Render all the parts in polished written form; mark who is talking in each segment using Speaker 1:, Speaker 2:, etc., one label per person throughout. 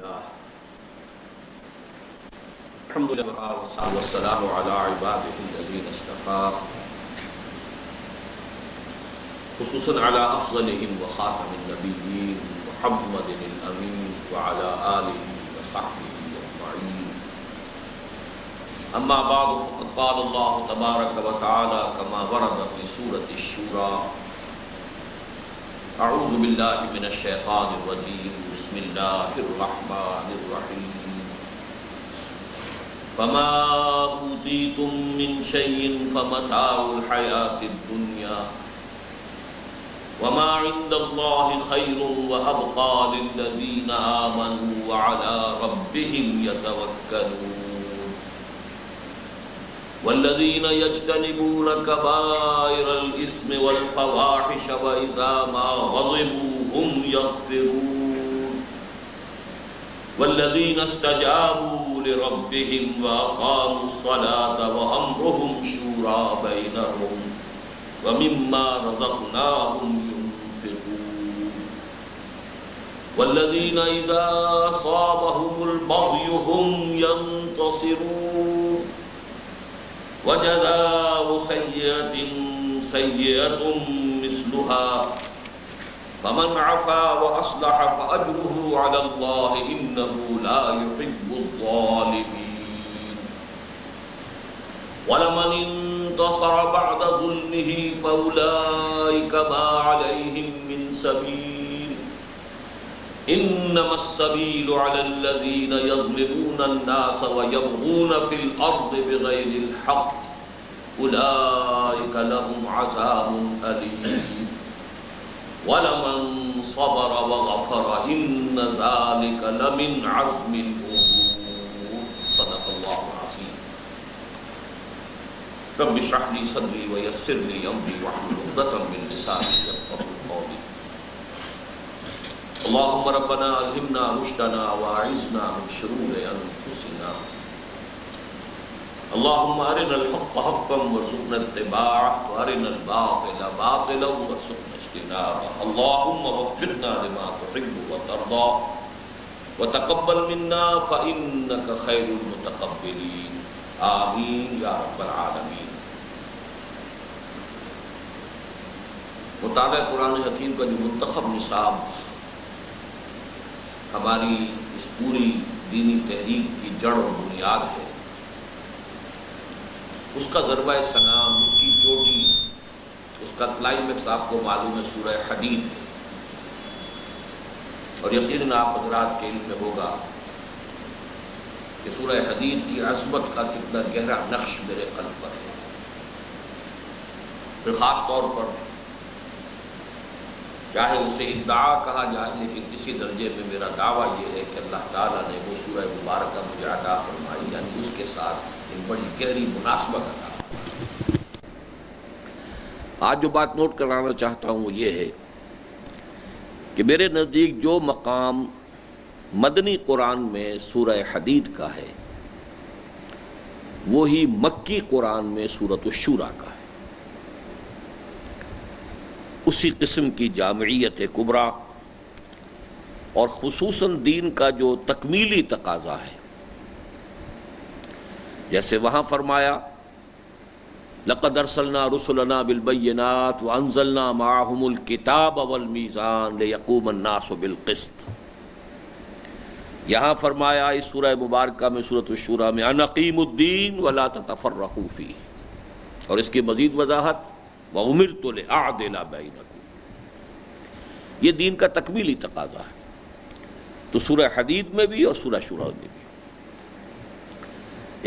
Speaker 1: لله الحمد لله والسلام على عباده الذين اصطفى خصوصا على أفضلهم وخاتم النبيين محمد الأمين وعلى آله وصحبه أجمعين. أما بعد فقد قال الله تبارك وتعالى كما ورد في سورة الشورى: أعوذ بالله من الشيطان الرجيم بسم الله الرحمن الرحيم. فما أوتيتم من شيء فمتاع الحياة الدنيا وما عند الله خير وأبقى للذين آمنوا وعلى ربهم يتوكلون. والذين يجتنبون كبائر الإثم والفواحش وإذا ما غضبوا هم يغفرون. والذين استجابوا لربهم وأقاموا الصلاة وأمرهم شورى بينهم ومما رزقناهم ينفقون. والذين إذا أصابهم البغي هم ينتصرون. وجزاء سيئة سيئة مثلها فمن عفا وأصلح فأجره على الله إنه لا يحب الظالمين. ولمن انتصر بعد ظلمه فأولئك ما عليهم من سبيل إنما السبيل على الذين يظلمون الناس ويبغون في الأرض بغير الحق أولئك لهم عذاب أليم. ولمن صبر وغفر إن ذلك لمن عزم الأمور. صدق الله العظيم. رب اشرح لي صدري ويسر لي أمري واحلل عقدة من لساني يفقهوا قولي. اللهم ربنا ألهمنا رشدنا وأعذنا من شرور أنفسنا. اللهم أرنا الحق حقا وارزقنا اتباعه وأرنا الباطل باطلا وارزقنا اجتنابه. اللهم وفقنا لما تحب وترضى وتقبل منا فإنك خير المتقبلين. آمين یا رب العالمین. مطالعہ قرآن حکیم کا جو منتخب نصاب ہماری اس پوری دینی تحریک کی جڑ اور بنیاد ہے، اس کا ضربہ سنام، اس کی چوٹی، اس کا کلائمیکس آپ کو معلوم ہے سورہ حدید ہے. اور یقیناً آپ حضرات کے علم میں ہوگا کہ سورہ حدید کی عظمت کا کتنا گہرا نقش میرے قلب پر ہے. پھر خاص طور پر چاہے اسے ادعا کہا جائے، لیکن اسی درجے میں میرا دعویٰ یہ ہے کہ اللہ تعالیٰ نے وہ سورہ مبارکہ مجھے عطا فرمائی، یعنی اس کے ساتھ ایک بڑی گہری مناسبت عطا فرمائی. آج جو بات نوٹ کرانا چاہتا ہوں وہ یہ ہے کہ میرے نزدیک جو مقام مدنی قرآن میں سورہ حدید کا ہے وہی مکی قرآن میں سورۃ الشورى کا ہے. اسی قسم کی جامعیت کبریٰ اور خصوصاً دین کا جو تکمیلی تقاضا ہے، جیسے وہاں فرمایا لَقَدْ أَرْسَلْنَا رُسُلَنَا بِالْبَيِّنَاتِ وَأَنزَلْنَا مَعَهُمُ الْكِتَابَ وَالْمِيزَانَ لِيَقُومَ النَّاسُ بِالْقِسْطِ. یہاں فرمایا اس سورہ مبارکہ میں سورۃ الشورى میں أَنْ أَقِیمُوا الدِّینَ وَلَا تَتَفَرَّقُوا فِیہ، اور اس کی مزید وضاحت وَأُمِرْتُ لِأَعْدِلَ بَیْنَکُم. یہ دین کا تکمیلی تقاضا ہے. تو سورہ حدید میں بھی اور سورہ شورى میں بھی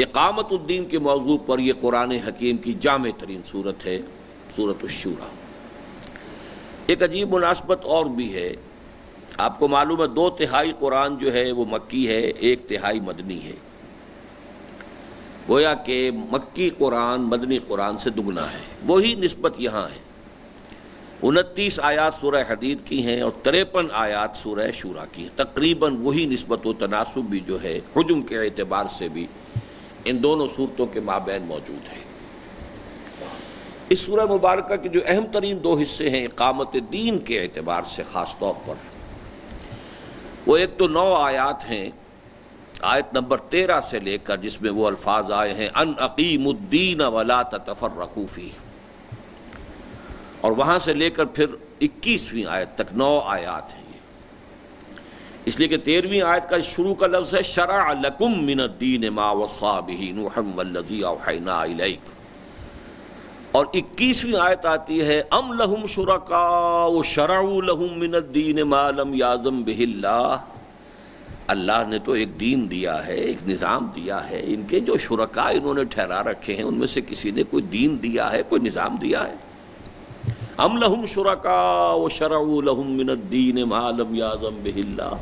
Speaker 1: اقامت الدین کے موضوع پر یہ قرآن حکیم کی جامع ترین صورت ہے سورۃ الشورى. ایک عجیب مناسبت اور بھی ہے. آپ کو معلوم ہے 2/3 قرآن جو ہے وہ مکی ہے، 1/3 مدنی ہے. گویا کہ مکی قرآن مدنی قرآن سے دگنا ہے. وہی نسبت یہاں ہے. 29 آیات سورہ حدید کی ہیں اور 53 آیات سورہ شورى کی ہیں. تقریباً وہی نسبت و تناسب بھی جو ہے حجم کے اعتبار سے بھی ان دونوں صورتوں کے مابین موجود ہے. اس سورہ مبارکہ کے جو اہم ترین 2 حصے ہیں اقامت دین کے اعتبار سے خاص طور پر، وہ ایک تو 9 آیات ہیں، آیت نمبر 13 سے لے کر جس میں وہ الفاظ آئے ہیں ان اقیموا الدین ولا تتفرقوا فیہ، اور وہاں سے لے کر پھر 21ویں آیت تک 9 آیات ہیں یہ، اس لیے کہ 13ویں آیت کا شروع کا لفظ ہے شرع لکم من الدین ما وصی بہ نوحا والذی اوحینا الیک، اور 21ویں آیت آتی ہے ام لہم شرکاء شرعوا لہم من الدین ما لم یأذن بہ اللہ، اللہ نے تو ایک دین دیا ہے، ایک نظام دیا ہے، ان کے جو شرکاء انہوں نے ٹھہرا رکھے ہیں ان میں سے کسی نے کوئی دین دیا ہے، کوئی نظام دیا ہے؟ ام لہم شرکاء شرعوا لہم من الدین ما لم یأذن بہ اللہ،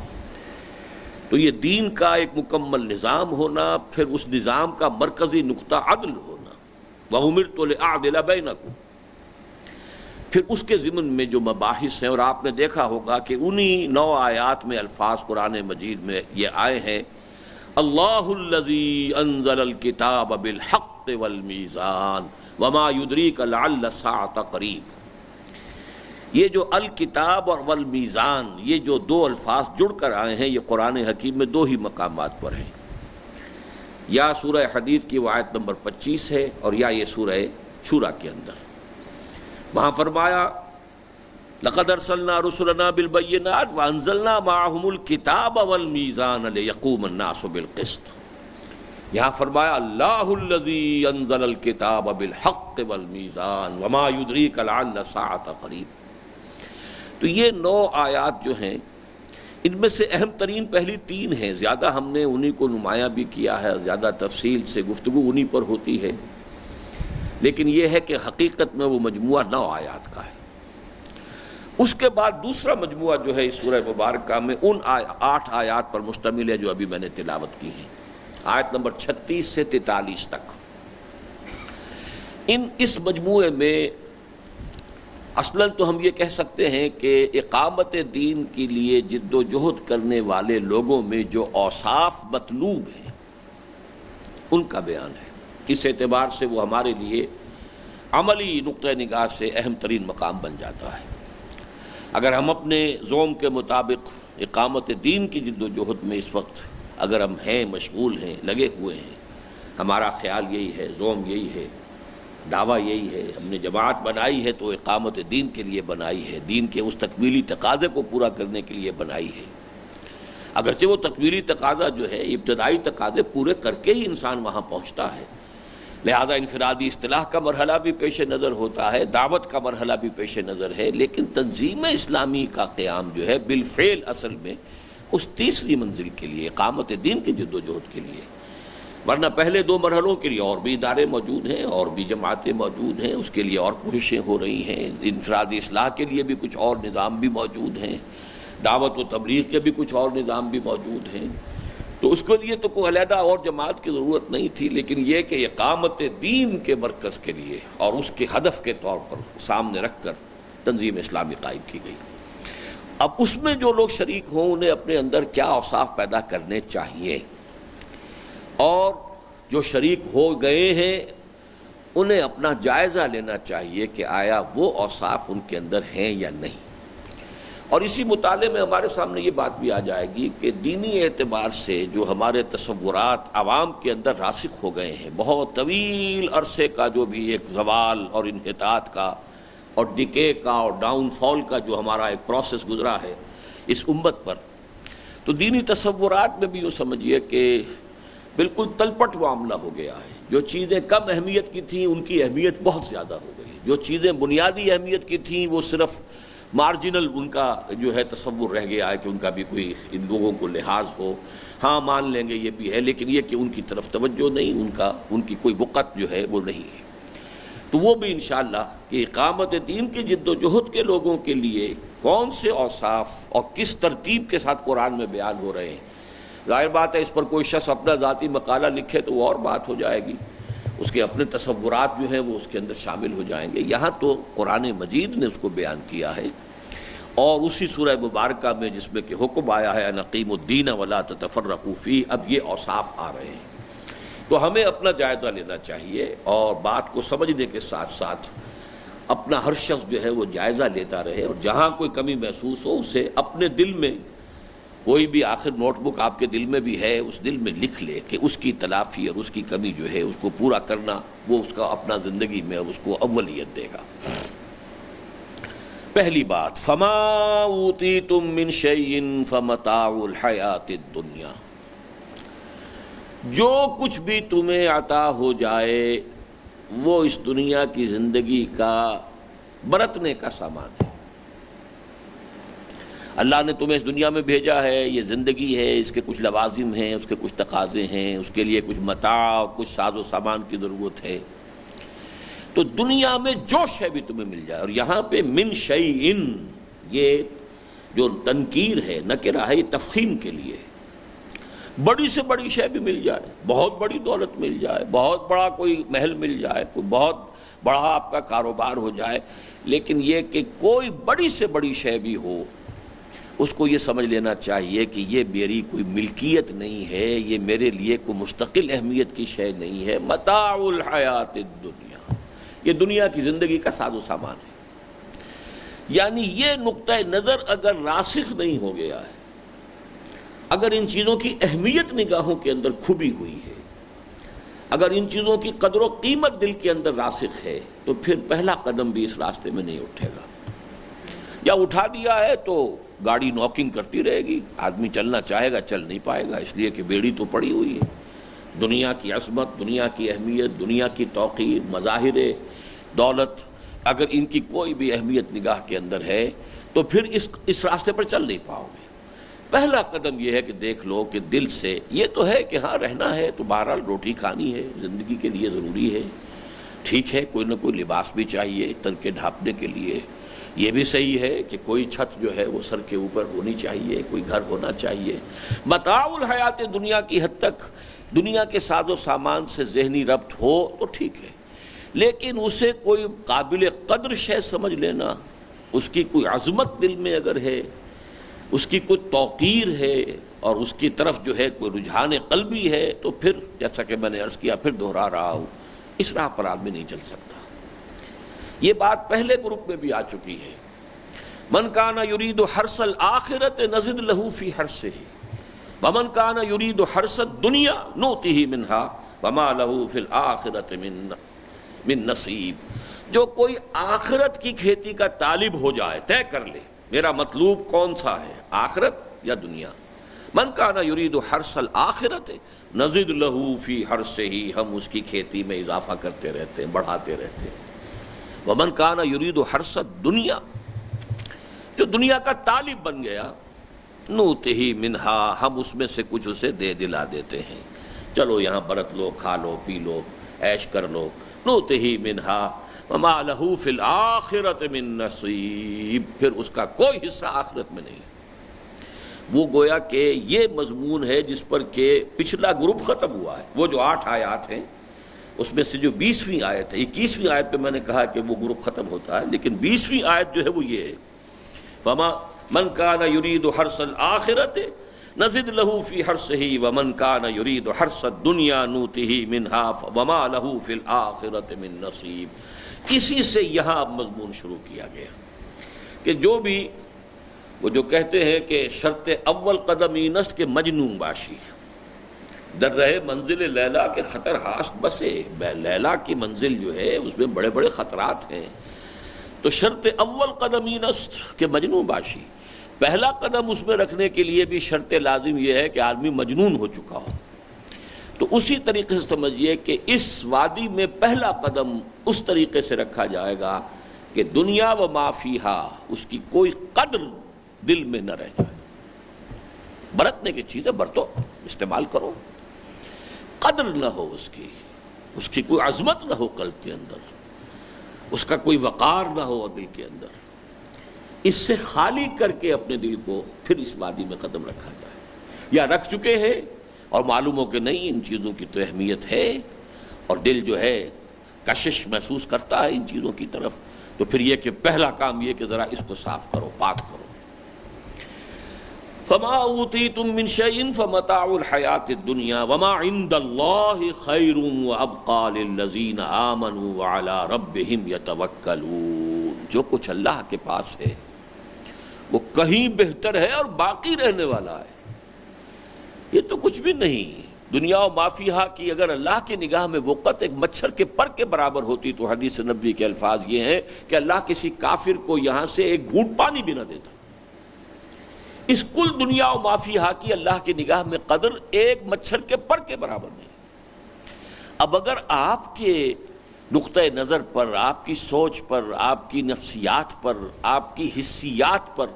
Speaker 1: تو یہ دین کا ایک مکمل نظام ہونا، پھر اس نظام کا مرکزی نقطہ عدل ہونا، وَأُمِرْتُ لِأَعْدِلَ بَيْنَكُمْ، پھر اس کے ضمن میں جو مباحث ہیں، اور آپ نے دیکھا ہوگا کہ انہی 9 آیات میں الفاظ قرآن مجید میں یہ آئے ہیں اللہ الذی انزل الکتاب بالحق والمیزان وما یدریک لعل الساعة قریب، یہ جو الکتاب اور والمیزان یہ جو 2 الفاظ جڑ کر آئے ہیں یہ قرآن حکیم میں 2 ہی مقامات پر ہیں، یا سورہ حدید کی وہ آیت نمبر 25 ہے اور یا یہ سورہ شورى کے اندر، وہاں فرمایا لقد ارسلنا رسلنا بالبینات وانزلنا معهم الکتاب والمیزان لیقوم الناس بالقسط، یہاں فرمایا اللہ الذی انزل الکتاب بالحق والمیزان وما یدریک لعل الساعة قریب، تو یہ 9 آیات جو ہیں ان میں سے اہم ترین پہلی 3 ہیں، زیادہ ہم نے انہی کو نمایاں بھی کیا ہے، زیادہ تفصیل سے گفتگو انہی پر ہوتی ہے، لیکن یہ ہے کہ حقیقت میں وہ مجموعہ 9 آیات کا ہے۔ اس کے بعد دوسرا مجموعہ جو ہے اس سورہ مبارکہ میں ان 8 آیات پر مشتمل ہے جو ابھی میں نے تلاوت کی ہیں، آیت نمبر 36 سے 43 تک۔ اس مجموعے میں اصلاً تو ہم یہ کہہ سکتے ہیں کہ اقامت دین کے لیے جد و جہد کرنے والے لوگوں میں جو اوصاف مطلوب ہیں ان کا بیان ہے، اس اعتبار سے وہ ہمارے لیے عملی نقطہ نگاہ سے اہم ترین مقام بن جاتا ہے۔ اگر ہم اپنے زوم کے مطابق اقامت دین کی جد و جہد میں اس وقت اگر ہم ہیں، مشغول ہیں، لگے ہوئے ہیں، ہمارا خیال یہی ہے، زوم یہی ہے، دعویٰ یہی ہے، ہم نے جماعت بنائی ہے تو اقامت دین کے لیے بنائی ہے، دین کے اس تکمیلی تقاضے کو پورا کرنے کے لیے بنائی ہے، اگرچہ وہ تکمیلی تقاضا جو ہے ابتدائی تقاضے پورے کر کے ہی انسان وہاں پہنچتا ہے، لہذا انفرادی اصطلاح کا مرحلہ بھی پیش نظر ہوتا ہے، دعوت کا مرحلہ بھی پیش نظر ہے، لیکن تنظیم اسلامی کا قیام جو ہے بالفعل اصل میں اس تیسری منزل کے لیے، اقامت دین کی جد و جہد کے لیے، ورنہ پہلے 2 مرحلوں کے لیے اور بھی ادارے موجود ہیں اور بھی جماعتیں موجود ہیں، اس کے لیے اور کوششیں ہو رہی ہیں، انفرادی اصلاح کے لیے بھی کچھ اور نظام بھی موجود ہیں، دعوت و تبلیغ کے بھی کچھ اور نظام بھی موجود ہیں، تو اس کے لیے تو کوئی علیحدہ اور جماعت کی ضرورت نہیں تھی، لیکن یہ کہ اقامت دین کے مرکز کے لیے اور اس کے ہدف کے طور پر سامنے رکھ کر تنظیم اسلامی قائم کی گئی۔ اب اس میں جو لوگ شریک ہوں انہیں اپنے اندر کیا اوصاف پیدا کرنے چاہیے، اور جو شریک ہو گئے ہیں انہیں اپنا جائزہ لینا چاہیے کہ آیا وہ اوصاف ان کے اندر ہیں یا نہیں، اور اسی مطالعے میں ہمارے سامنے یہ بات بھی آ جائے گی کہ دینی اعتبار سے جو ہمارے تصورات عوام کے اندر راسخ ہو گئے ہیں، بہت طویل عرصے کا جو بھی ایک زوال اور انحطاط کا اور ڈکے کا اور ڈاؤن فال کا جو ہمارا ایک پروسیس گزرا ہے اس امت پر، تو دینی تصورات میں بھی یوں سمجھیے کہ بالکل تلپٹ معاملہ ہو گیا ہے، جو چیزیں کم اہمیت کی تھیں ان کی اہمیت بہت زیادہ ہو گئی، جو چیزیں بنیادی اہمیت کی تھیں وہ صرف مارجنل ان کا جو ہے تصور رہ گیا ہے کہ ان کا بھی کوئی ان لوگوں کو لحاظ ہو، ہاں مان لیں گے یہ بھی ہے، لیکن یہ کہ ان کی طرف توجہ نہیں، ان کی کوئی وقت جو ہے وہ نہیں ہے، تو وہ بھی انشاءاللہ کہ اقامت دین کی جد و جہد کے لوگوں کے لیے کون سے اوصاف اور کس ترتیب کے ساتھ قرآن میں بیان ہو رہے ہیں۔ ظاہر بات ہے اس پر کوئی شخص اپنا ذاتی مقالہ لکھے تو وہ اور بات ہو جائے گی، اس کے اپنے تصورات جو ہیں وہ اس کے اندر شامل ہو جائیں گے، یہاں تو قرآن مجید نے اس کو بیان کیا ہے، اور اسی سورہ مبارکہ میں جس میں کہ حکم آیا ہے ان اقیموا الدین ولا تتفرقوا فیہ، اب یہ اوصاف آ رہے ہیں، تو ہمیں اپنا جائزہ لینا چاہیے اور بات کو سمجھنے کے ساتھ ساتھ اپنا ہر شخص جو ہے وہ جائزہ لیتا رہے، اور جہاں کوئی کمی محسوس ہو اسے اپنے دل میں کوئی بھی آخر نوٹ بک آپ کے دل میں بھی ہے، اس دل میں لکھ لے کہ اس کی تلافی اور اس کی کمی جو ہے اس کو پورا کرنا وہ اس کا اپنا زندگی میں اس کو اولیت دے گا۔ پہلی بات، فما اوتیتم من شیء فمتاع الحیات الدنیا، جو کچھ بھی تمہیں عطا ہو جائے وہ اس دنیا کی زندگی کا برتنے کا سامان ہے۔ اللہ نے تمہیں اس دنیا میں بھیجا ہے، یہ زندگی ہے، اس کے کچھ لوازم ہیں، اس کے کچھ تقاضے ہیں، اس کے لیے کچھ متاع، کچھ ساز و سامان کی ضرورت ہے۔ تو دنیا میں جو شے بھی تمہیں مل جائے، اور یہاں پہ من شیء، یہ جو تنکیر ہے، نکرہ ہے، تفخیم کے لیے، بڑی سے بڑی شے بھی مل جائے، بہت بڑی دولت مل جائے، بہت بڑا کوئی محل مل جائے، کوئی بہت بڑا آپ کا کاروبار ہو جائے، لیکن یہ کہ کوئی بڑی سے بڑی شے بھی ہو، اس کو یہ سمجھ لینا چاہیے کہ یہ میری کوئی ملکیت نہیں ہے، یہ میرے لیے کوئی مستقل اہمیت کی شے نہیں ہے، متاع الحیات الدنیا، یہ دنیا کی زندگی کا ساز و سامان ہے۔ یعنی یہ نقطہ نظر اگر راسخ نہیں ہو گیا ہے، اگر ان چیزوں کی اہمیت نگاہوں کے اندر کھبی ہوئی ہے، اگر ان چیزوں کی قدر و قیمت دل کے اندر راسخ ہے، تو پھر پہلا قدم بھی اس راستے میں نہیں اٹھے گا، یا اٹھا دیا ہے تو گاڑی نوکنگ کرتی رہے گی، آدمی چلنا چاہے گا چل نہیں پائے گا، اس لیے کہ بیڑی تو پڑی ہوئی ہے۔ دنیا کی عظمت، دنیا کی اہمیت، دنیا کی توقیر، مظاہر دولت، اگر ان کی کوئی بھی اہمیت نگاہ کے اندر ہے تو پھر اس راستے پر چل نہیں پاؤ گے۔ پہلا قدم یہ ہے کہ دیکھ لو کہ دل سے یہ تو ہے کہ ہاں رہنا ہے تو بہرحال روٹی کھانی ہے، زندگی کے لیے ضروری ہے، ٹھیک ہے، کوئی نہ کوئی لباس بھی چاہیے تن کے ڈھانپنے کے لیے، یہ بھی صحیح ہے کہ کوئی چھت جو ہے وہ سر کے اوپر ہونی چاہیے، کوئی گھر ہونا چاہیے۔ متاع الحیات دنیا کی حد تک دنیا کے ساز و سامان سے ذہنی ربط ہو تو ٹھیک ہے، لیکن اسے کوئی قابل قدر شے سمجھ لینا، اس کی کوئی عظمت دل میں اگر ہے، اس کی کوئی توقیر ہے، اور اس کی طرف جو ہے کوئی رجحان قلبی ہے، تو پھر جیسا کہ میں نے عرض کیا، پھر دہرا رہا ہوں، اس راہ پر آدمی نہیں چل سکتا۔ یہ بات پہلے گروپ میں بھی آ چکی ہے، من کان یرید حرث الآخرۃ نزد لہ فی حرثہ ومن کان یرید حرث الدنیا نؤتہ منہا وما لہ فی الآخرۃ من نصیب۔ جو کوئی آخرت کی کھیتی کا طالب ہو جائے، طے کر لے میرا مطلوب کون سا ہے، آخرت یا دنیا، من کان یرید حرث الآخرۃ نزد لہ فی حرثہ، ہم اس کی کھیتی میں اضافہ کرتے رہتے ہیں، بڑھاتے رہتے ہیں۔ ومن کان یرید حرث الدنیا، جو دنیا کا طالب بن گیا، نؤتہ منہا، ہم اس میں سے کچھ اسے دے دلا دیتے ہیں، چلو یہاں برت لو، کھا لو، پی لو، عیش کر لو، نؤتہ منہا وما لہ فی الآخرۃ من نصیب، پھر اس کا کوئی حصہ آخرت میں نہیں۔ وہ گویا کہ یہ مضمون ہے جس پر کہ پچھلا گروپ ختم ہوا ہے، وہ جو 8 آیات ہیں اس میں سے جو 20ویں آیت ہے، 21ویں آیت پہ میں نے کہا کہ وہ گروپ ختم ہوتا ہے، لیکن 20ویں آیت جو ہے وہ یہ ہے، فما من کان یرید حرث الآخرۃ نزد لہ فی حرثہ ومن کان یرید حرث الدنیا نؤتہ منہا وما لہ فی الآخرۃ من نصیب۔ اسی سے یہاں مضمون شروع کیا گیا کہ جو بھی وہ جو کہتے ہیں کہ شرط اول قدمی نست کے مجنون باشی، در رہے منزل لیلا کے خطر ہاست بسے، لیلا کی منزل جو ہے اس میں بڑے بڑے خطرات ہیں، تو شرط اول قدمی نست کے مجنون باشی، پہلا قدم اس میں رکھنے کے لیے بھی شرط لازم یہ ہے کہ آدمی مجنون ہو چکا ہو۔ تو اسی طریقے سے سمجھیے کہ اس وادی میں پہلا قدم اس طریقے سے رکھا جائے گا کہ دنیا و ما فیہا، اس کی کوئی قدر دل میں نہ رہ جائے۔ برتنے کی چیزیں برتو، استعمال کرو، قدر نہ ہو اس کی کوئی عظمت نہ ہو قلب کے اندر، اس کا کوئی وقار نہ ہو دل کے اندر، اس سے خالی کر کے اپنے دل کو پھر اس وادی میں قدم رکھا جائے۔ یا رکھ چکے ہیں اور معلوم ہو کہ نہیں، ان چیزوں کی تو اہمیت ہے، اور دل جو ہے کشش محسوس کرتا ہے ان چیزوں کی طرف، تو پھر یہ کہ پہلا کام یہ کہ ذرا اس کو صاف کرو، پاک کرو۔ فما اوتیتم من شیء فمتاع الحیات الدنیا وما عند اللہ خیر وابقى للذین آمنوا وعلی ربہم یتوکلون۔ جو کچھ اللہ کے پاس ہے وہ کہیں بہتر ہے اور باقی رہنے والا ہے۔ یہ تو کچھ بھی نہیں. دنیا و مافیہا کی اگر اللہ کی نگاہ میں وقت ایک مچھر کے پر کے برابر ہوتی تو حدیث نبوی کے الفاظ یہ ہیں کہ اللہ کسی کافر کو یہاں سے ایک گھونٹ پانی بھی نہ دیتا. اس کل دنیا و مافیہا کی اللہ کی نگاہ میں قدر ایک مچھر کے پر کے برابر نہیں. اب اگر آپ کے نقطۂ نظر پر، آپ کی سوچ پر، آپ کی نفسیات پر، آپ کی حسیات پر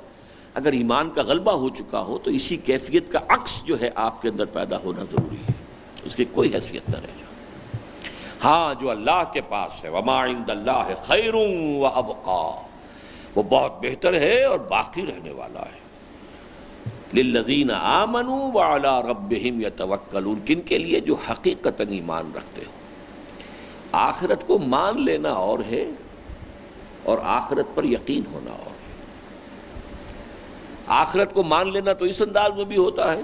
Speaker 1: اگر ایمان کا غلبہ ہو چکا ہو تو اسی کیفیت کا عکس جو ہے آپ کے اندر پیدا ہونا ضروری ہے. اس کی کوئی حیثیت نہ رہ جائے. ہاں جو اللہ کے پاس ہے وما عند اللہ خیر وابقا، وہ بہت بہتر ہے اور باقی رہنے والا ہے. للذین آمنوا وعلی ربہم یتوکلون، کن کے لیے؟ جو حقیقتاً ایمان رکھتے ہو. آخرت کو مان لینا اور ہے اور آخرت پر یقین ہونا اور ہے. آخرت کو مان لینا تو اس انداز میں بھی ہوتا ہے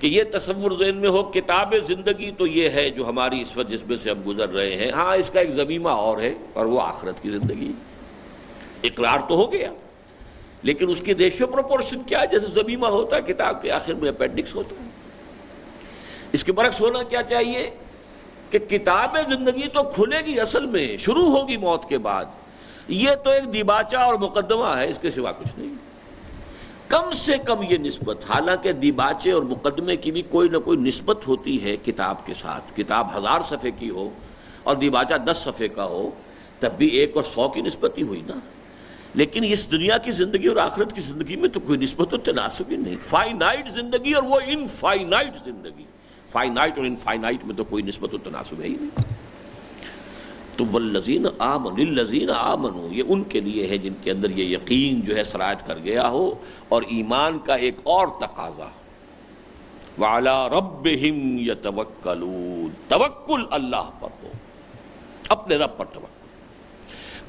Speaker 1: کہ یہ تصور ذہن میں ہو کتاب زندگی تو یہ ہے جو ہماری اس وقت جس میں سے ہم گزر رہے ہیں، ہاں اس کا ایک ضمیمہ اور ہے اور وہ آخرت کی زندگی. اقرار تو ہو گیا لیکن اس کی ریشیو پروپورشن کیا ہے؟ جیسے ضمیمہ ہوتا ہے کتاب کے آخر میں اپینڈکس ہوتا ہے. اس کے برعکس ہونا کیا چاہیے کہ کتاب زندگی تو کھلے گی، اصل میں شروع ہوگی موت کے بعد. یہ تو ایک دیباچہ اور مقدمہ ہے، اس کے سوا کچھ نہیں. کم سے کم یہ نسبت، حالانکہ دیباچے اور مقدمے کی بھی کوئی نہ کوئی نسبت ہوتی ہے کتاب کے ساتھ. کتاب 1000 صفحے کی ہو اور دیباچہ 10 صفحے کا ہو تب بھی 1 اور 100 کی نسبت ہی ہوئی نا. لیکن اس دنیا کی زندگی اور آخرت کی زندگی میں تو کوئی نسبت و تناسب ہی نہیں. فائنائٹ زندگی اور وہ انفائنائٹ زندگی. فائنائٹ اور انفائنائٹ میں تو کوئی نسبت و تناسب ہے ہی نہیں. تو والذین آمنوا، للذین آمنوا، یہ ان کے لیے ہے جن کے اندر یہ یقین جو ہے سرایت کر گیا ہو اور ایمان کا ایک اور تقاضا. وعلی ربہم یتوکلون، توکل اللہ پر ہو، اپنے رب پر توکل.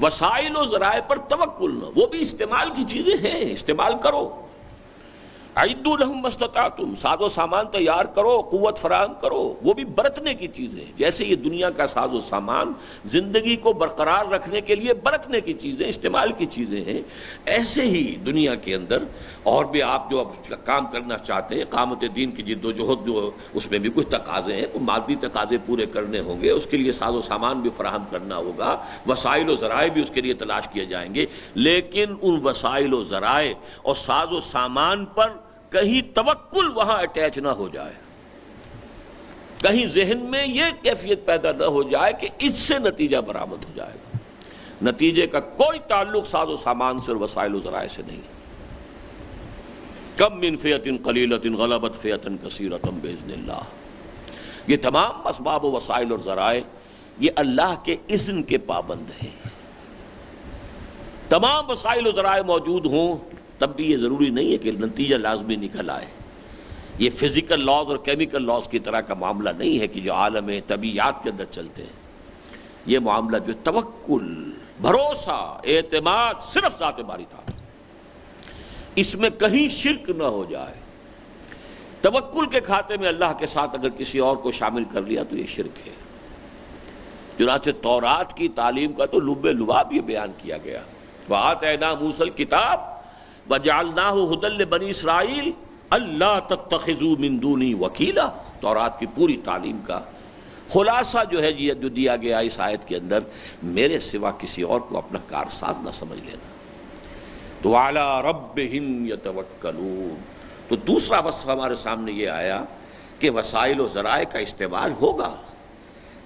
Speaker 1: وسائل و ذرائع پر توکل نہ، وہ بھی استعمال کی چیزیں ہیں، استعمال کرو. اعدوا لہم ما استطعتم، ساز و سامان تیار کرو، قوت فراہم کرو. وہ بھی برتنے کی چیزیں، جیسے یہ دنیا کا ساز و سامان زندگی کو برقرار رکھنے کے لیے برتنے کی چیزیں، استعمال کی چیزیں ہیں، ایسے ہی دنیا کے اندر اور بھی آپ جو کام کرنا چاہتے ہیں، اقامت دین کی جد و جہد جو اس میں بھی کچھ تقاضے ہیں، مادی تقاضے پورے کرنے ہوں گے، اس کے لیے ساز و سامان بھی فراہم کرنا ہوگا، وسائل و ذرائع بھی اس کے لیے تلاش کیے جائیں گے. لیکن ان وسائل و ذرائع اور ساز و سامان پر کہیں توکل وہاں اٹیچ نہ ہو جائے، کہیں ذہن میں یہ کیفیت پیدا نہ ہو جائے کہ اس سے نتیجہ برآمد ہو جائے گا. نتیجے کا کوئی تعلق ساز و سامان سے اور وسائل و ذرائع سے نہیں. کم من فئۃ قلیلۃ غلبت فئۃ کثیرۃ باذن اللہ. یہ تمام اسباب و وسائل اور ذرائع یہ اللہ کے اذن کے پابند ہیں. تمام وسائل و ذرائع موجود ہوں تب بھی یہ ضروری نہیں ہے کہ نتیجہ لازمی نکل آئے. یہ فزیکل لاز اور کیمیکل لاز کی طرح کا معاملہ نہیں ہے کہ جو عالم طبیعیات کے اندر چلتے ہیں. یہ معاملہ جو توکل، بھروسہ، اعتماد صرف ذات باری تعالیٰ، اس میں کہیں شرک نہ ہو جائے. توکل کے کھاتے میں اللہ کے ساتھ اگر کسی اور کو شامل کر لیا تو یہ شرک ہے. چنانچہ تورات کی تعلیم کا تو لب لباب یہ بیان کیا گیا. وَآتَيْنَا مُوسَى الْكِتَابَ وَجَعَلْنَاهُ هُدًى لِبَنِي إِسْرَائِيلَ أَلَّا تَتَّخِذُوا مِن دُونِي وَكِيلًا. تورات کی پوری تعلیم کا خلاصہ جو ہے جو دیا گیا اس آیت کے اندر، میرے سوا کسی اور کو اپنا کارساز نہ سمجھ لینا. تو وَعَلَىٰ رَبِّهِمْ يَتَوَكَّلُونَ. تو دوسرا وصف ہمارے سامنے یہ آیا کہ وسائل و ذرائع کا استعمال ہوگا.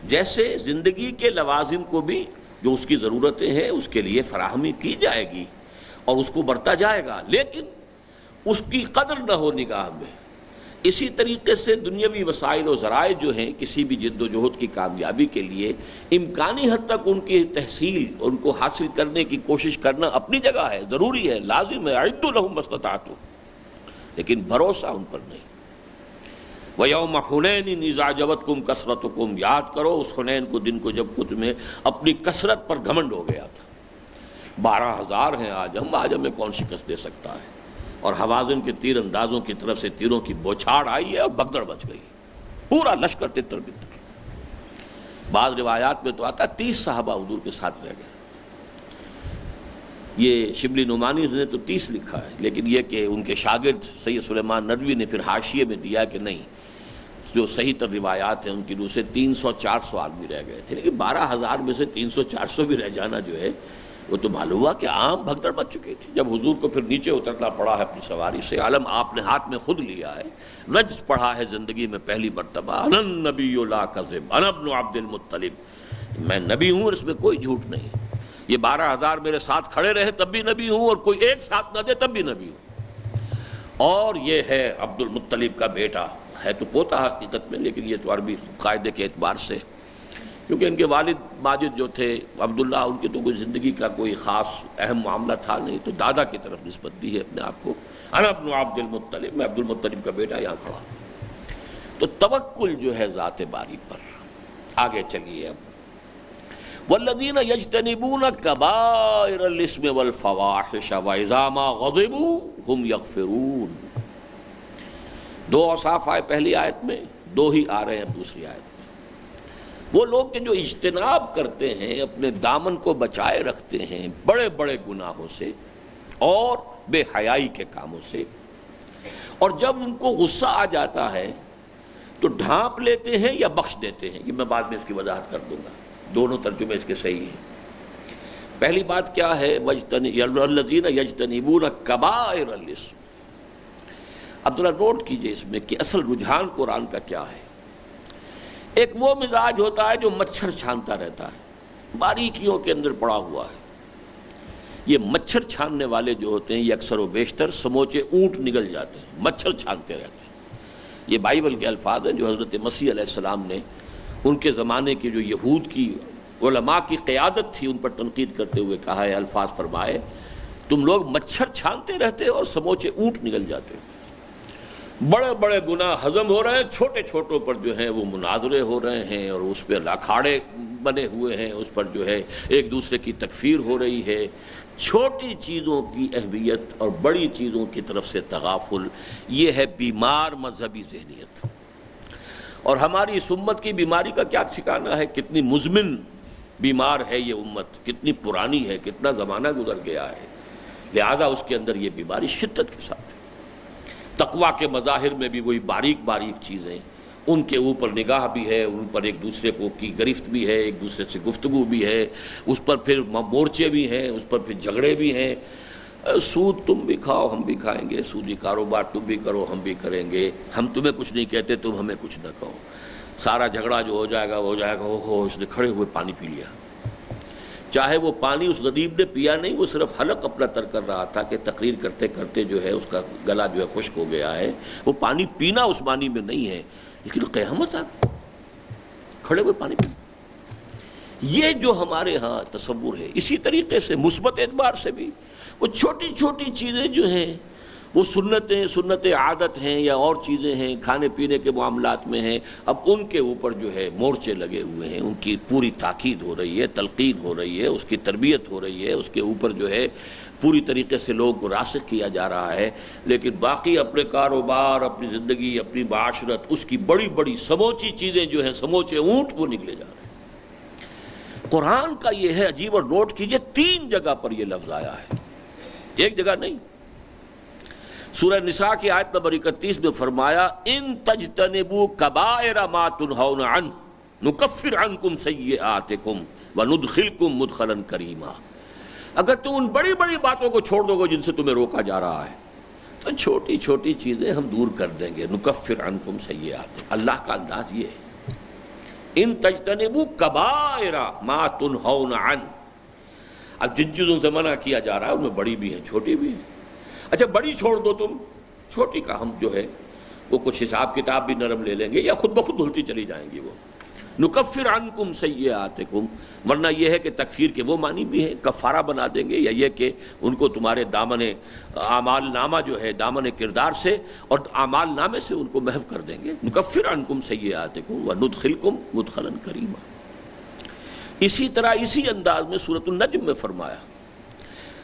Speaker 1: جیسے زندگی کے لوازم کو بھی جو اس کی ضرورتیں ہیں اس کے لیے فراہمی کی جائے گی اور اس کو برتا جائے گا، لیکن اس کی قدر نہ ہو نگاہ میں. اسی طریقے سے دنیاوی وسائل و ذرائع جو ہیں کسی بھی جد و جہد کی کامیابی کے لیے امکانی حد تک ان کی تحصیل، ان کو حاصل کرنے کی کوشش کرنا اپنی جگہ ہے، ضروری ہے، لازم ہے. اعدوا لہم ما استطعتم، لیکن بھروسہ ان پر نہیں. وَيَوْمَ حُنَيْنٍ إِذْ أَعْجَبَتْكُمْ كَثْرَتُكُمْ، یاد کرو اس حنین کو دن کو جب کو تمہیں اپنی کثرت پر گھمنڈ ہو گیا تھا. 12,000 ہیں آج ہمیں کون شکست دے سکتا ہے؟ اور حوازن کے تیر اندازوں کی طرف سے تیروں کی بوچھاڑ آئی ہے اور بگدڑ بچ گئی، پورا لشکر تتر بتر. بعض روایات میں تو آتا 30 صحابہ حضور کے ساتھ رہ گئے. یہ شبلی نعمانی نے تو 30 لکھا ہے، لیکن یہ کہ ان کے شاگرد سید سلیمان ندوی نے پھر حاشیے میں دیا کہ نہیں، جو صحیح تر روایات ہیں ان کی روح سے 300-400 آدمی رہ گئے تھے، لیکن 12,000 میں سے 300-400 بھی رہ جانا جو ہے وہ تو معلوم ہوا کہ عام بھگدڑ مچ چکی تھی۔ جب حضور کو پھر نیچے اترنا پڑا ہے اپنی سواری سے، عالم آپ نے ہاتھ میں خود لیا ہے، رجز پڑھا ہے زندگی میں پہلی مرتبہ، انا النبی لا کذب انا ابن عبد المطلب، میں نبی ہوں اور اس میں کوئی جھوٹ نہیں۔ یہ 12,000 میرے ساتھ کھڑے رہے تب بھی نبی ہوں، اور کوئی ایک ساتھ نہ دے تب بھی نبی ہوں۔ اور یہ ہے عبد المطلب کا بیٹا، ہے تو پوتا حقیقت میں، لیکن یہ تو عربی قاعدے کے اعتبار سے، کیونکہ ان کے والد ماجد جو تھے عبداللہ، ان کی تو کوئی زندگی کا کوئی خاص اہم معاملہ تھا نہیں، تو دادا کی طرف نسبت دی ہے اپنے آپ کو، انا ابن عبد المطلب، میں عبد المطلب کا بیٹا یہاں کھڑا۔ تو توکل جو ہے ذات باری پر۔ آگے چلیے اب، والذین یجتنبون کبائر الاسم والفواحش واذا ما غضبوا هم یغفرون۔ 2 اوصاف آئے پہلی آیت میں، 2 ہی آ رہے ہیں اب دوسری آیت میں۔ وہ لوگ کہ جو اجتناب کرتے ہیں، اپنے دامن کو بچائے رکھتے ہیں بڑے بڑے گناہوں سے اور بے حیائی کے کاموں سے، اور جب ان کو غصہ آ جاتا ہے تو ڈھانپ لیتے ہیں یا بخش دیتے ہیں، یہ میں بعد میں اس کی وضاحت کر دوں گا، دونوں ترجمے اس کے صحیح ہیں۔ پہلی بات کیا ہے، الذین یجتنبون کبائر الاسم۔ اب ذرا نوٹ کیجئے اس میں کہ اصل رجحان قرآن کا کیا ہے۔ ایک وہ مزاج ہوتا ہے جو مچھر چھانتا رہتا ہے، باریکیوں کے اندر پڑا ہوا ہے۔ یہ مچھر چھاننے والے جو ہوتے ہیں یہ اکثر و بیشتر سموچے اونٹ نگل جاتے ہیں، مچھر چھانتے رہتے ہیں۔ یہ بائبل کے الفاظ ہیں جو حضرت مسیح علیہ السلام نے ان کے زمانے کے جو یہود کی علماء کی قیادت تھی ان پر تنقید کرتے ہوئے کہا ہے، الفاظ فرمائے، تم لوگ مچھر چھانتے رہتے اور سموچے اونٹ نگل جاتے ہو۔ بڑے بڑے گناہ ہضم ہو رہے ہیں، چھوٹے چھوٹوں پر جو ہیں وہ مناظرے ہو رہے ہیں اور اس پہ اکھاڑے بنے ہوئے ہیں، اس پر جو ہے ایک دوسرے کی تکفیر ہو رہی ہے۔ چھوٹی چیزوں کی اہمیت اور بڑی چیزوں کی طرف سے تغافل، یہ ہے بیمار مذہبی ذہنیت۔ اور ہماری اس امت کی بیماری کا کیا ٹھکانہ ہے، کتنی مزمن بیمار ہے یہ امت، کتنی پرانی ہے، کتنا زمانہ گزر گیا ہے، لہذا اس کے اندر یہ بیماری شدت کے ساتھ ہے۔ تقویٰ کے مظاہر میں بھی وہی باریک باریک چیزیں، ان کے اوپر نگاہ بھی ہے، ان پر ایک دوسرے کو کی گرفت بھی ہے، ایک دوسرے سے گفتگو بھی ہے، اس پر پھر مورچے بھی ہیں، اس پر پھر جھگڑے بھی ہیں۔ سود تم بھی کھاؤ ہم بھی کھائیں گے، سودی کاروبار تم بھی کرو ہم بھی کریں گے، ہم تمہیں کچھ نہیں کہتے تم ہمیں کچھ نہ کہو، سارا جھگڑا جو ہو جائے گا وہ ہو جائے گا، اوہو اس نے کھڑے ہوئے پانی پی لیا، چاہے وہ پانی اس غریب نے پیا نہیں، وہ صرف حلق اپنا تر کر رہا تھا کہ تقریر کرتے کرتے جو ہے اس کا گلا جو ہے خشک ہو گیا ہے، وہ پانی پینا اس معنی میں نہیں ہے، لیکن قیامت آ گئی، کھڑے ہوئے پانی پینا۔ یہ جو ہمارے ہاں تصور ہے، اسی طریقے سے مثبت اعتبار سے بھی وہ چھوٹی چھوٹی چیزیں جو ہیں وہ سنت عادت ہیں یا اور چیزیں ہیں، کھانے پینے کے معاملات میں ہیں، اب ان کے اوپر جو ہے مورچے لگے ہوئے ہیں، ان کی پوری تاکید ہو رہی ہے، تلقین ہو رہی ہے، اس کی تربیت ہو رہی ہے، اس کے اوپر جو ہے پوری طریقے سے لوگوں کو راسخ کیا جا رہا ہے، لیکن باقی اپنے کاروبار، اپنی زندگی، اپنی معاشرت، اس کی بڑی بڑی سموچی چیزیں جو ہیں سموچے اونٹ وہ نکلے جا رہے ہیں۔ قرآن کا یہ ہے عجیب، اور نوٹ کیجئے 3 جگہ پر یہ لفظ آیا ہے، ایک جگہ نہیں۔ سورہ نساء کی آیت نمبر 31 میں فرمایا، ان تجتنبوا کبائر ما تنہون عنہ نکفر عنکم سیئاتکم وندخلکم مدخلا کریما۔ اگر تم ان بڑی بڑی باتوں کو چھوڑ دو گے جن سے تمہیں روکا جا رہا ہے تو چھوٹی چھوٹی چیزیں ہم دور کر دیں گے، نکفر عنکم سیئاتکم۔ اللہ کا انداز یہ ہے، ان تجتنبوا کبائر ما تنہون عنہ۔ اب جن چیزوں سے منع کیا جا رہا ہے ان میں بڑی بھی ہیں چھوٹی بھی ہیں۔ اچھا بڑی چھوڑ دو تم، چھوٹی کا ہم جو ہے وہ کچھ حساب کتاب بھی نرم لے لیں گے یا خود بخود دھلتی چلی جائیں گی وہ۔ نکفر عنکم سیئاتکم، ورنہ یہ ہے کہ تکفیر کے وہ معنی بھی ہیں، کفارہ بنا دیں گے، یا یہ کہ ان کو تمہارے دامن اعمال نامہ جو ہے دامن کردار سے اور اعمال نامے سے ان کو محو کر دیں گے۔ نکفر عنکم سیئاتکم وندخلکم مدخلا کریما۔ اسی طرح اسی انداز میں سورۃ النجم میں فرمایا،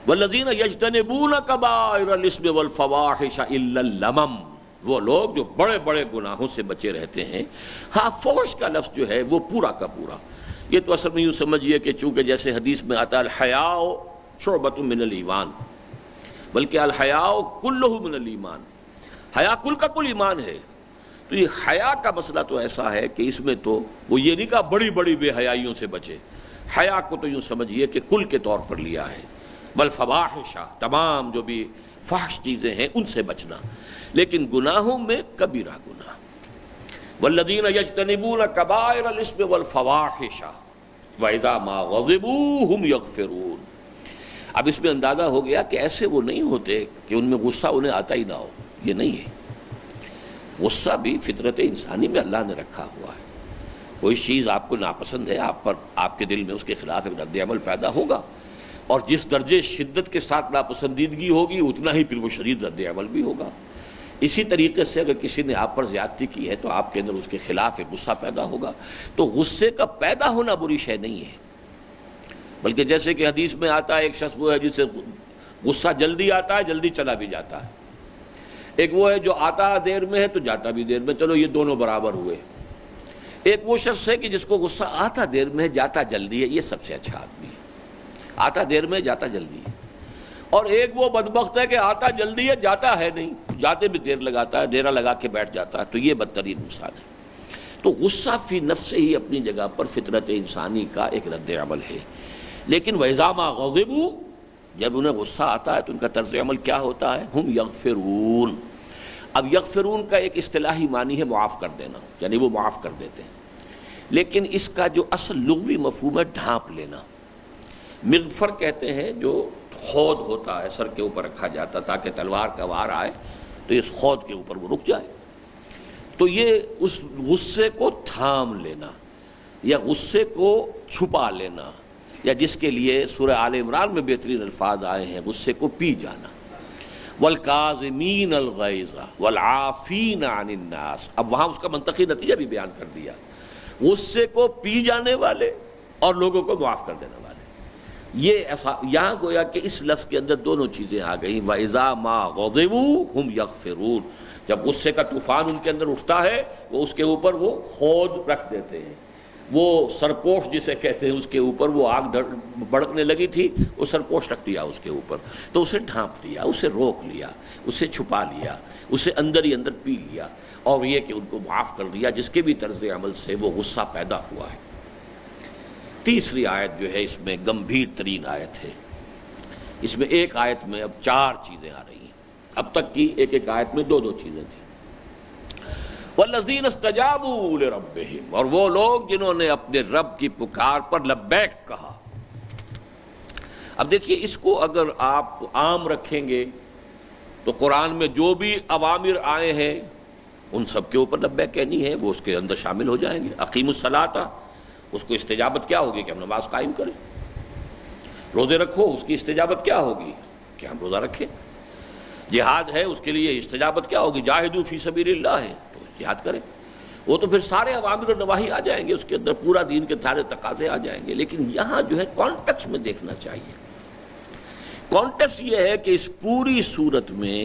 Speaker 1: والذین یجتنبون کبائر الاسم والفواحش الا اللمم، وہ لوگ جو بڑے بڑے گناہوں سے بچے رہتے ہیں۔ ہاں فحش کا لفظ جو ہے وہ پورا کا پورا، یہ تو اصل میں یوں سمجھیے کہ چونکہ جیسے حدیث میں آتا ہے الحیاء شعبۃ من الایمان، بلکہ الحیاء کلہ من الایمان، حیا کل کا کل ایمان ہے۔ تو یہ حیا کا مسئلہ تو ایسا ہے کہ اس میں تو وہ یہ نہیں کہا بڑی بڑی بے حیائیوں سے بچے، حیا کو تو یوں سمجھیے کہ کل کے طور پر لیا ہے، بل فواحش، تمام جو بھی فحش چیزیں ہیں ان سے بچنا، لیکن گناہوں میں کبیرہ گناہ، والذین یجتنبون کبائر الاسم والفواحش واذا ما غضبوا هم یغفرون۔ اب اس میں اندازہ ہو گیا کہ ایسے وہ نہیں ہوتے کہ ان میں غصہ انہیں آتا ہی نہ ہو، یہ نہیں ہے، غصہ بھی فطرت انسانی میں اللہ نے رکھا ہوا ہے۔ کوئی چیز آپ کو ناپسند ہے، آپ کے دل میں اس کے خلاف ایک رد عمل پیدا ہوگا، اور جس درجے شدت کے ساتھ ناپسندیدگی ہوگی اتنا ہی پھر وہ شدید رد عمل بھی ہوگا۔ اسی طریقے سے اگر کسی نے آپ پر زیادتی کی ہے تو آپ کے اندر اس کے خلاف ایک غصہ پیدا ہوگا، تو غصے کا پیدا ہونا بری شے نہیں ہے، بلکہ جیسے کہ حدیث میں آتا ہے ایک شخص وہ ہے جسے غصہ جلدی آتا ہے جلدی چلا بھی جاتا ہے، ایک وہ ہے جو آتا دیر میں ہے تو جاتا بھی دیر میں، چلو یہ دونوں برابر ہوئے۔ ایک وہ شخص ہے کہ جس کو غصہ آتا دیر میں ہے جاتا جلدی ہے، یہ سب سے اچھا آدمی ہے، آتا دیر میں جاتا جلدی ہے۔ اور ایک وہ بدبخت ہے کہ آتا جلدی ہے جاتا ہے نہیں، جاتے بھی دیر لگاتا ہے، ڈیرا لگا کے بیٹھ جاتا ہے، تو یہ بدترین انسان ہے۔ تو غصہ فی نفس ہی اپنی جگہ پر فطرت انسانی کا ایک رد عمل ہے، لیکن وَإِذَا مَا غَضِبُوا، جب انہیں غصہ آتا ہے تو ان کا طرز عمل کیا ہوتا ہے؟ ہم یغفرون۔ اب یغفرون کا ایک اصطلاحی معنی ہے معاف کر دینا، یعنی وہ معاف کر دیتے ہیں، لیکن اس کا جو اصل لغوی مفہوم ہے ڈھانپ لینا۔ مغفر کہتے ہیں جو خود ہوتا ہے، سر کے اوپر رکھا جاتا تاکہ تلوار کا وار آئے تو اس خود کے اوپر وہ رک جائے، تو یہ اس غصے کو تھام لینا یا غصے کو چھپا لینا، یا جس کے لیے سورہ آل عمران میں بہترین الفاظ آئے ہیں غصے کو پی جانا، والکاظمین الغیظ والعافین عن الناس۔ اب وہاں اس کا منطقی نتیجہ بھی بیان کر دیا، غصے کو پی جانے والے اور لوگوں کو معاف کر دینے والے۔ یہ یہاں گویا کہ اس لفظ کے اندر دونوں چیزیں آ گئیں، وَإِذَا مَا غَضِبُوا هُمْ يَغْفِرُونَ۔ جب غصے کا طوفان ان کے اندر اٹھتا ہے وہ اس کے اوپر وہ خود رکھ دیتے ہیں، وہ سرپوش جسے کہتے ہیں اس کے اوپر وہ آگ بڑکنے لگی تھی، وہ سرپوش رکھ دیا اس کے اوپر، تو اسے ڈھانپ دیا، اسے روک لیا، اسے چھپا لیا، اسے اندر ہی اندر پی لیا، اور یہ کہ ان کو معاف کر دیا جس کے بھی طرز عمل سے وہ غصہ پیدا ہوا ہے۔ تیسری آیت جو ہے اس میں گمبھیر ترین آیت ہے، اس میں ایک آیت میں اب 4 چیزیں آ رہی ہیں، اب تک کی ایک ایک آیت میں 2 چیزیں تھیں۔ وَالَّذِينَ اسْتَجَابُوا لِرَبِّهِمْ، اور وہ لوگ جنہوں نے اپنے رب کی پکار پر لبیک کہا۔ اب دیکھیے اس کو اگر آپ عام رکھیں گے تو قرآن میں جو بھی اوامر آئے ہیں ان سب کے اوپر لبیک کہنی ہے، وہ اس کے اندر شامل ہو جائیں گے۔ اقیموا الصلاۃ، اس کو استجابت کیا ہوگی کہ ہم نماز قائم کریں۔ روزے رکھو، اس کی استجابت کیا ہوگی کہ ہم روزہ رکھیں۔ جہاد ہے، اس کے لیے استجابت کیا ہوگی؟ جاہدوا فی سبیل اللہ ہے تو جہاد کریں۔ وہ تو پھر سارے اوامر و نواہی آ جائیں گے، اس کے اندر پورا دین کے سارے تقاضے آ جائیں گے، لیکن یہاں جو ہے کانٹیکسٹ میں دیکھنا چاہیے۔ کانٹیکسٹ یہ ہے کہ اس پوری صورت میں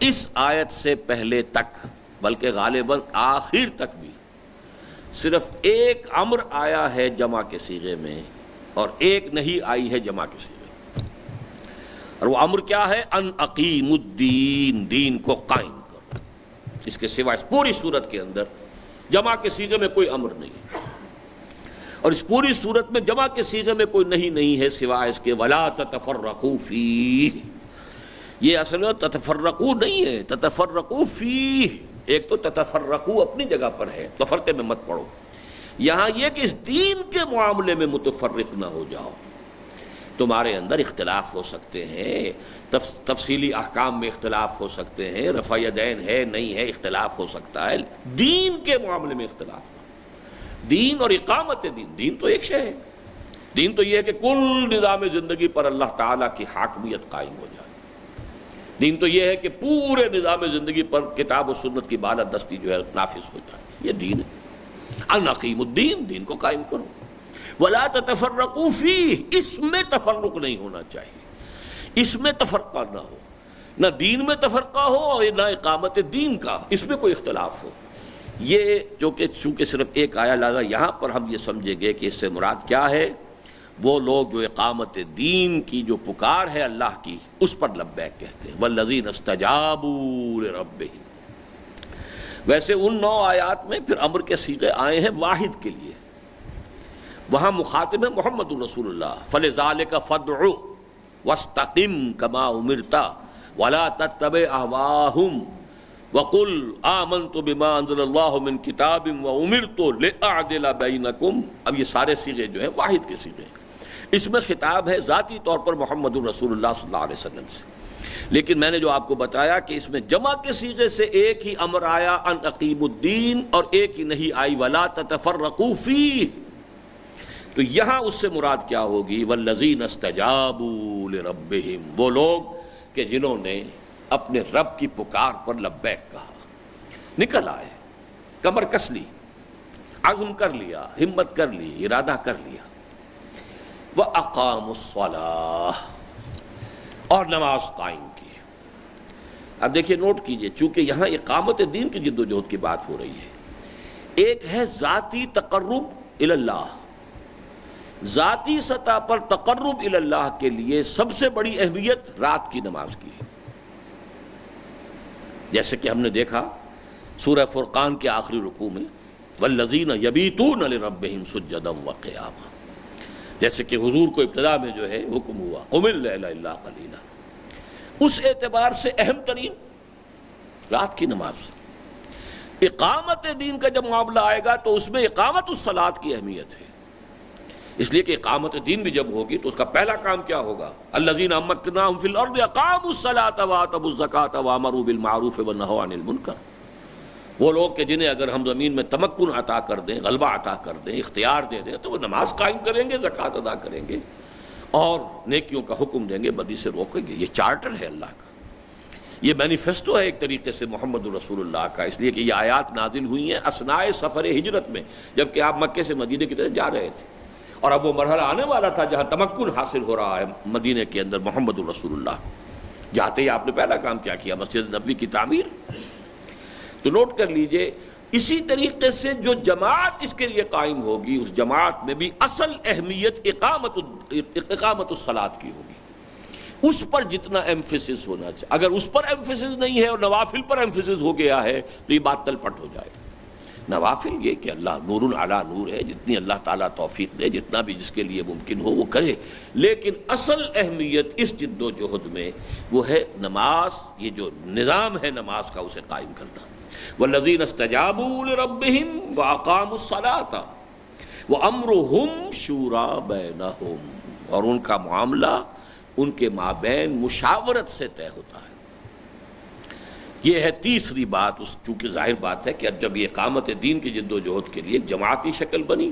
Speaker 1: اس آیت سے پہلے تک، بلکہ غالباً آخر تک بھی صرف ایک امر آیا ہے جمع کے صیغے میں اور ایک نہیں آئی ہے جمع کے صیغے میں، اور وہ امر کیا ہے؟ ان اقیم الدین، دین کو قائم کرو۔ اس کے سوا اس پوری صورت کے اندر جمع کے صیغے میں کوئی امر نہیں ہے، اور اس پوری صورت میں جمع کے صیغے میں کوئی نہیں ہے سوائے اس کے ولا تتفرقوا فیہ۔ یہ اصل میں تتفرقوا نہیں ہے، تتفرقوا فیہ۔ ایک تو تتفرقوا اپنی جگہ پر ہے، تفرقے میں مت پڑو، یہاں یہ کہ اس دین کے معاملے میں متفرق نہ ہو جاؤ۔ تمہارے اندر اختلاف ہو سکتے ہیں، تفصیلی احکام میں اختلاف ہو سکتے ہیں، رفع یدین ہے نہیں ہے اختلاف ہو سکتا ہے، دین کے معاملے میں اختلاف نہ ہو۔ دین اور اقامت دین تو ایک شے ہے۔ دین تو یہ ہے کہ کل نظام زندگی پر اللہ تعالیٰ کی حاکمیت قائم ہو جائے۔ دین تو یہ ہے کہ پورے نظام زندگی پر کتاب و سنت کی بالادستی جو ہے نافذ ہو جائے، یہ دین ہے۔ ان اقیم الدین، دین کو قائم کرو۔ ولا تتفرقوا فیہ، اس میں تفرق نہیں ہونا چاہیے، اس میں تفرقہ نہ ہو، نہ دین میں تفرقہ ہو اور نہ اقامت دین کا، اس میں کوئی اختلاف ہو۔ یہ جو کہ چونکہ صرف ایک آیا لہذا یہاں پر ہم یہ سمجھیں گے کہ اس سے مراد کیا ہے؟ وہ لوگ جو اقامت دین کی جو پکار ہے اللہ کی اس پر لبیک کہتے ہیں. والذین استجابوا لربہم. ویسے ان 9 آیات میں پھر امر کے صیغے آئے ہیں واحد کے لیے. وہاں مخاطب ہے محمد رسول اللہ. فلذالک فادع واستقم کما امرت ولا تتبع اهواهم وقل آمنت بما انزل اللہ من کتاب وامرت لاعدل بینکم. اب یہ سارے صیغے جو ہیں واحد کے صیغے ہیں. اس میں خطاب ہے ذاتی طور پر محمد رسول اللہ صلی اللہ علیہ وسلم سے. لیکن میں نے جو آپ کو بتایا کہ اس میں جمع کے صیغے سے ایک ہی امر آیا ان اقیموا الدین اور ایک ہی نہیں آئی ولا تتفرقوا فیہ. تو یہاں اس سے مراد کیا ہوگی؟ والذین استجابوا لربہم. وہ لوگ کہ جنہوں نے اپنے رب کی پکار پر لبیک کہا، نکل آئے، کمر کس لی، عزم کر لیا، ہمت کر لی، ارادہ کر لیا. وَأَقَامُوا الصَّلَاةَ اور نماز قائم کی. اب دیکھیے نوٹ کیجئے، چونکہ یہاں اقامت دین کی جد و جہد کی بات ہو رہی ہے. ایک ہے ذاتی تقرب اللہ. ذاتی سطح پر تقرب اللہ کے لیے سب سے بڑی اہمیت رات کی نماز کی ہے. جیسے کہ ہم نے دیکھا سورہ فرقان کے آخری رکوع میں والذین یبیتون لربہم سجدا وقیاما. جیسے کہ حضور کو ابتدا میں جو ہے حکم ہوا قم اللیل الا قلیلا. اس اعتبار سے اہم ترین رات کی نماز. اقامت دین کا جب معاملہ آئے گا تو اس میں اقامت الصلاۃ کی اہمیت ہے. اس لیے کہ اقامت دین بھی جب ہوگی تو اس کا پہلا کام کیا ہوگا؟ الذین مکناہم فی الارض اقاموا الصلاۃ وآتوا الزکاۃ وامروا بالمعروف ونہوا عن المنکر. وہ لوگ کہ جنہیں اگر ہم زمین میں تمکن عطا کر دیں، غلبہ عطا کر دیں، اختیار دے دیں تو وہ نماز قائم کریں گے، زکوٰۃ ادا کریں گے اور نیکیوں کا حکم دیں گے، بدی سے روکیں گے. یہ چارٹر ہے اللہ کا، یہ مینیفیسٹو ہے ایک طریقے سے محمد رسول اللہ کا. اس لیے کہ یہ آیات نازل ہوئی ہیں اثناء سفر ہجرت میں، جبکہ آپ مکے سے مدینے کی طرف جا رہے تھے اور اب وہ مرحلہ آنے والا تھا جہاں تمکن حاصل ہو رہا ہے مدینے کے اندر محمد رسول اللہ. جاتے ہی آپ نے پہلا کام کیا کیا؟ مسجد نبوی کی تعمیر. تو نوٹ کر لیجئے اسی طریقے سے جو جماعت اس کے لیے قائم ہوگی اس جماعت میں بھی اصل اہمیت اقامت الصلاۃ کی ہوگی. اس پر جتنا ایمفیسس ہونا چاہیے. اگر اس پر ایمفیسس نہیں ہے اور نوافل پر ایمفیسس ہو گیا ہے تو یہ بات تلپٹ ہو جائے. نوافل یہ کہ اللہ نور علی نور ہے، جتنی اللہ تعالیٰ توفیق دے، جتنا بھی جس کے لیے ممکن ہو وہ کرے. لیکن اصل اہمیت اس جد و جہد میں وہ ہے نماز. یہ جو نظام ہے نماز کا اسے قائم کرنا. والذین استجابوا لربہم واقاموا الصلاۃ وامرہم شوری بینہم. اور ان کا معاملہ ان کے مابین مشاورت سے طے ہوتا ہے. یہ ہے تیسری بات. اس چونکہ ظاہر بات ہے کہ جب یہ اقامت دین کی جد و جہد کے لیے ایک جماعتی شکل بنی،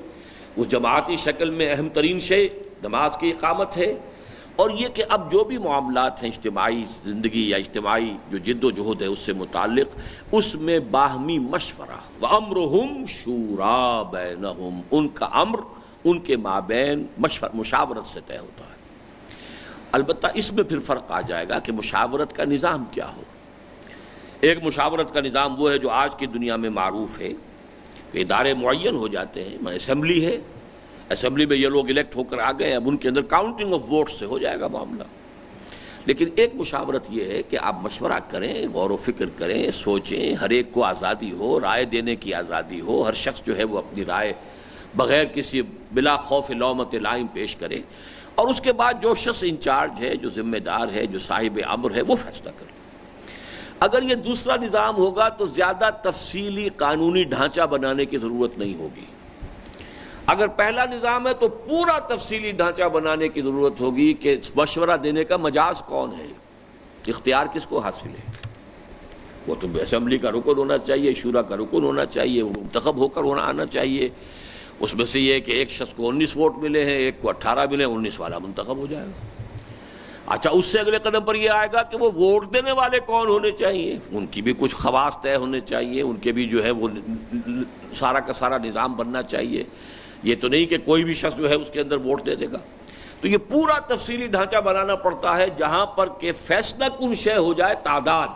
Speaker 1: اس جماعتی شکل میں اہم ترین شے نماز کی اقامت ہے. اور یہ کہ اب جو بھی معاملات ہیں اجتماعی زندگی یا اجتماعی جو جد و جہد ہے اس سے متعلق، اس میں باہمی مشورہ. وَأَمْرُهُمْ شُورَىٰ بَيْنَهُمْ. ان کا امر ان کے مابین مشاورت سے طے ہوتا ہے. البتہ اس میں پھر فرق آ جائے گا کہ مشاورت کا نظام کیا ہو. ایک مشاورت کا نظام وہ ہے جو آج کی دنیا میں معروف ہے کہ ادارے معین ہو جاتے ہیں. اسمبلی ہے، اسمبلی میں یہ لوگ الیکٹ ہو کر آ گئے، اب ان کے اندر کاؤنٹنگ آف ووٹ سے ہو جائے گا معاملہ. لیکن ایک مشاورت یہ ہے کہ آپ مشورہ کریں، غور و فکر کریں، سوچیں. ہر ایک کو آزادی ہو، رائے دینے کی آزادی ہو. ہر شخص جو ہے وہ اپنی رائے بغیر کسی بلا خوف لومت لائم پیش کرے. اور اس کے بعد جو شخص انچارج ہے، جو ذمہ دار ہے، جو صاحب امر ہے، وہ فیصلہ کرے. اگر یہ دوسرا نظام ہوگا تو زیادہ تفصیلی قانونی ڈھانچہ بنانے کی ضرورت نہیں ہوگی. اگر پہلا نظام ہے تو پورا تفصیلی ڈھانچہ بنانے کی ضرورت ہوگی کہ مشورہ دینے کا مجاز کون ہے، اختیار کس کو حاصل ہے. وہ تو اسمبلی کا رکن ہونا چاہیے، شورا کا رکن ہونا چاہیے، وہ منتخب ہو کر آنا چاہیے. اس میں سے یہ کہ ایک شخص کو 19 ووٹ ملے ہیں، ایک کو 18 ملے، 19 والا منتخب ہو جائے گا. اچھا، اس سے اگلے قدم پر یہ آئے گا کہ وہ ووٹ دینے والے کون ہونے چاہیے، ان کی بھی کچھ خواص طے ہونے چاہیے، ان کے بھی جو ہے وہ سارا کا سارا نظام بننا چاہیے. یہ تو نہیں کہ کوئی بھی شخص جو ہے اس کے اندر ووٹ دے دے گا. تو یہ پورا تفصیلی ڈھانچہ بنانا پڑتا ہے جہاں پر کہ فیصلہ کن شے ہو جائے تعداد.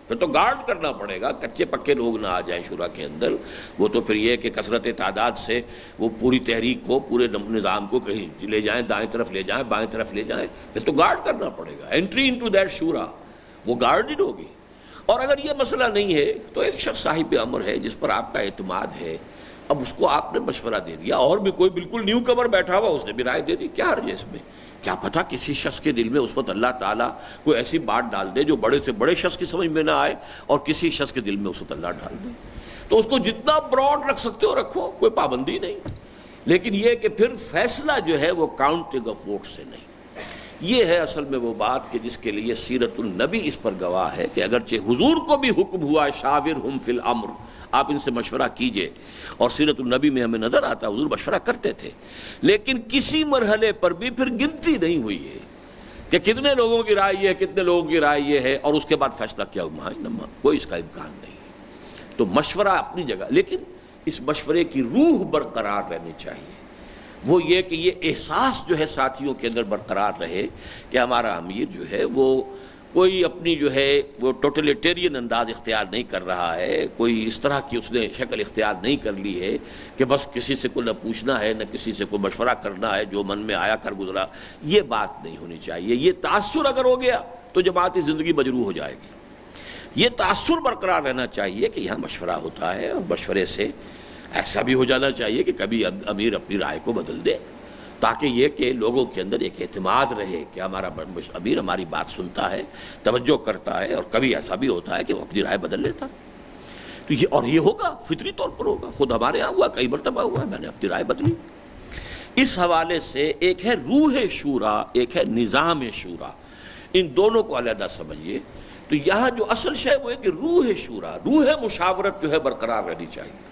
Speaker 1: پھر تو گارڈ کرنا پڑے گا، کچے پکے لوگ نہ آ جائیں شورا کے اندر. وہ تو پھر یہ کہ کثرت تعداد سے وہ پوری تحریک کو، پورے نظام کو کہیں لے جائیں، دائیں طرف لے جائیں، بائیں طرف لے جائیں، پھر تو گارڈ کرنا پڑے گا. انٹری انٹو دیٹ شورا وہ گارڈڈ ہوگی. اور اگر یہ مسئلہ نہیں ہے تو ایک شخص صاحب امر ہے جس پر آپ کا اعتماد ہے، اب اس کو آپ نے مشورہ دے دیا، اور بھی کوئی بالکل نیو کمر بیٹھا ہوا اس نے بھی رائے دے دی، کیا حرج ہے اس میں؟ کیا پتہ کسی شخص کے دل میں اس وقت اللہ تعالیٰ کوئی ایسی بات ڈال دے جو بڑے سے بڑے شخص کی سمجھ میں نہ آئے، اور کسی شخص کے دل میں اس وقت اللہ ڈال دے. تو اس کو جتنا براڈ رکھ سکتے ہو رکھو، کوئی پابندی نہیں. لیکن یہ کہ پھر فیصلہ جو ہے وہ کاؤنٹنگ آف ووٹ سے نہیں. یہ ہے اصل میں وہ بات کہ جس کے لیے سیرت النبی اس پر گواہ ہے کہ اگرچہ حضور کو بھی حکم ہوا شاورہم فی الامر، آپ ان سے مشورہ کیجئے، اور سیرت النبی میں ہمیں نظر آتا حضور مشورہ کرتے تھے، لیکن کسی مرحلے پر بھی پھر گنتی نہیں ہوئی ہے کہ کتنے لوگوں کی رائے یہ ہے، کتنے لوگوں کی رائے یہ ہے، اور اس کے بعد فیصلہ کیا ہوا. کوئی اس کا امکان نہیں. تو مشورہ اپنی جگہ، لیکن اس مشورے کی روح برقرار رہنی چاہیے. وہ یہ کہ یہ احساس جو ہے ساتھیوں کے اندر برقرار رہے کہ ہمارا امیر جو ہے وہ کوئی اپنی جو ہے وہ ٹوٹلیٹیرین انداز اختیار نہیں کر رہا ہے، کوئی اس طرح کی اس نے شکل اختیار نہیں کر لی ہے کہ بس کسی سے کوئی نہ پوچھنا ہے نہ کسی سے کوئی مشورہ کرنا ہے، جو من میں آیا کر گزرا. یہ بات نہیں ہونی چاہیے. یہ تاثر اگر ہو گیا تو جماعتی زندگی مجروح ہو جائے گی. یہ تاثر برقرار رہنا چاہیے کہ یہاں مشورہ ہوتا ہے، اور مشورے سے ایسا بھی ہو جانا چاہیے کہ کبھی امیر اپنی رائے کو بدل دے، تاکہ یہ کہ لوگوں کے اندر ایک اعتماد رہے کہ ہمارا امیر ہماری بات سنتا ہے، توجہ کرتا ہے، اور کبھی ایسا بھی ہوتا ہے کہ وہ اپنی رائے بدل لیتا. تو یہ اور یہ ہوگا، فطری طور پر ہوگا. خود ہمارے ہاں ہوا، کئی مرتبہ ہوا ہے میں نے اپنی رائے بدلی. اس حوالے سے ایک ہے روح شورا، ایک ہے نظام شورا. ان دونوں کو علیحدہ سمجھیے. تو یہاں جو اصل شے وہ ہے کہ روح شورا، روح مشاورت جو ہے برقرار رہنی چاہیے.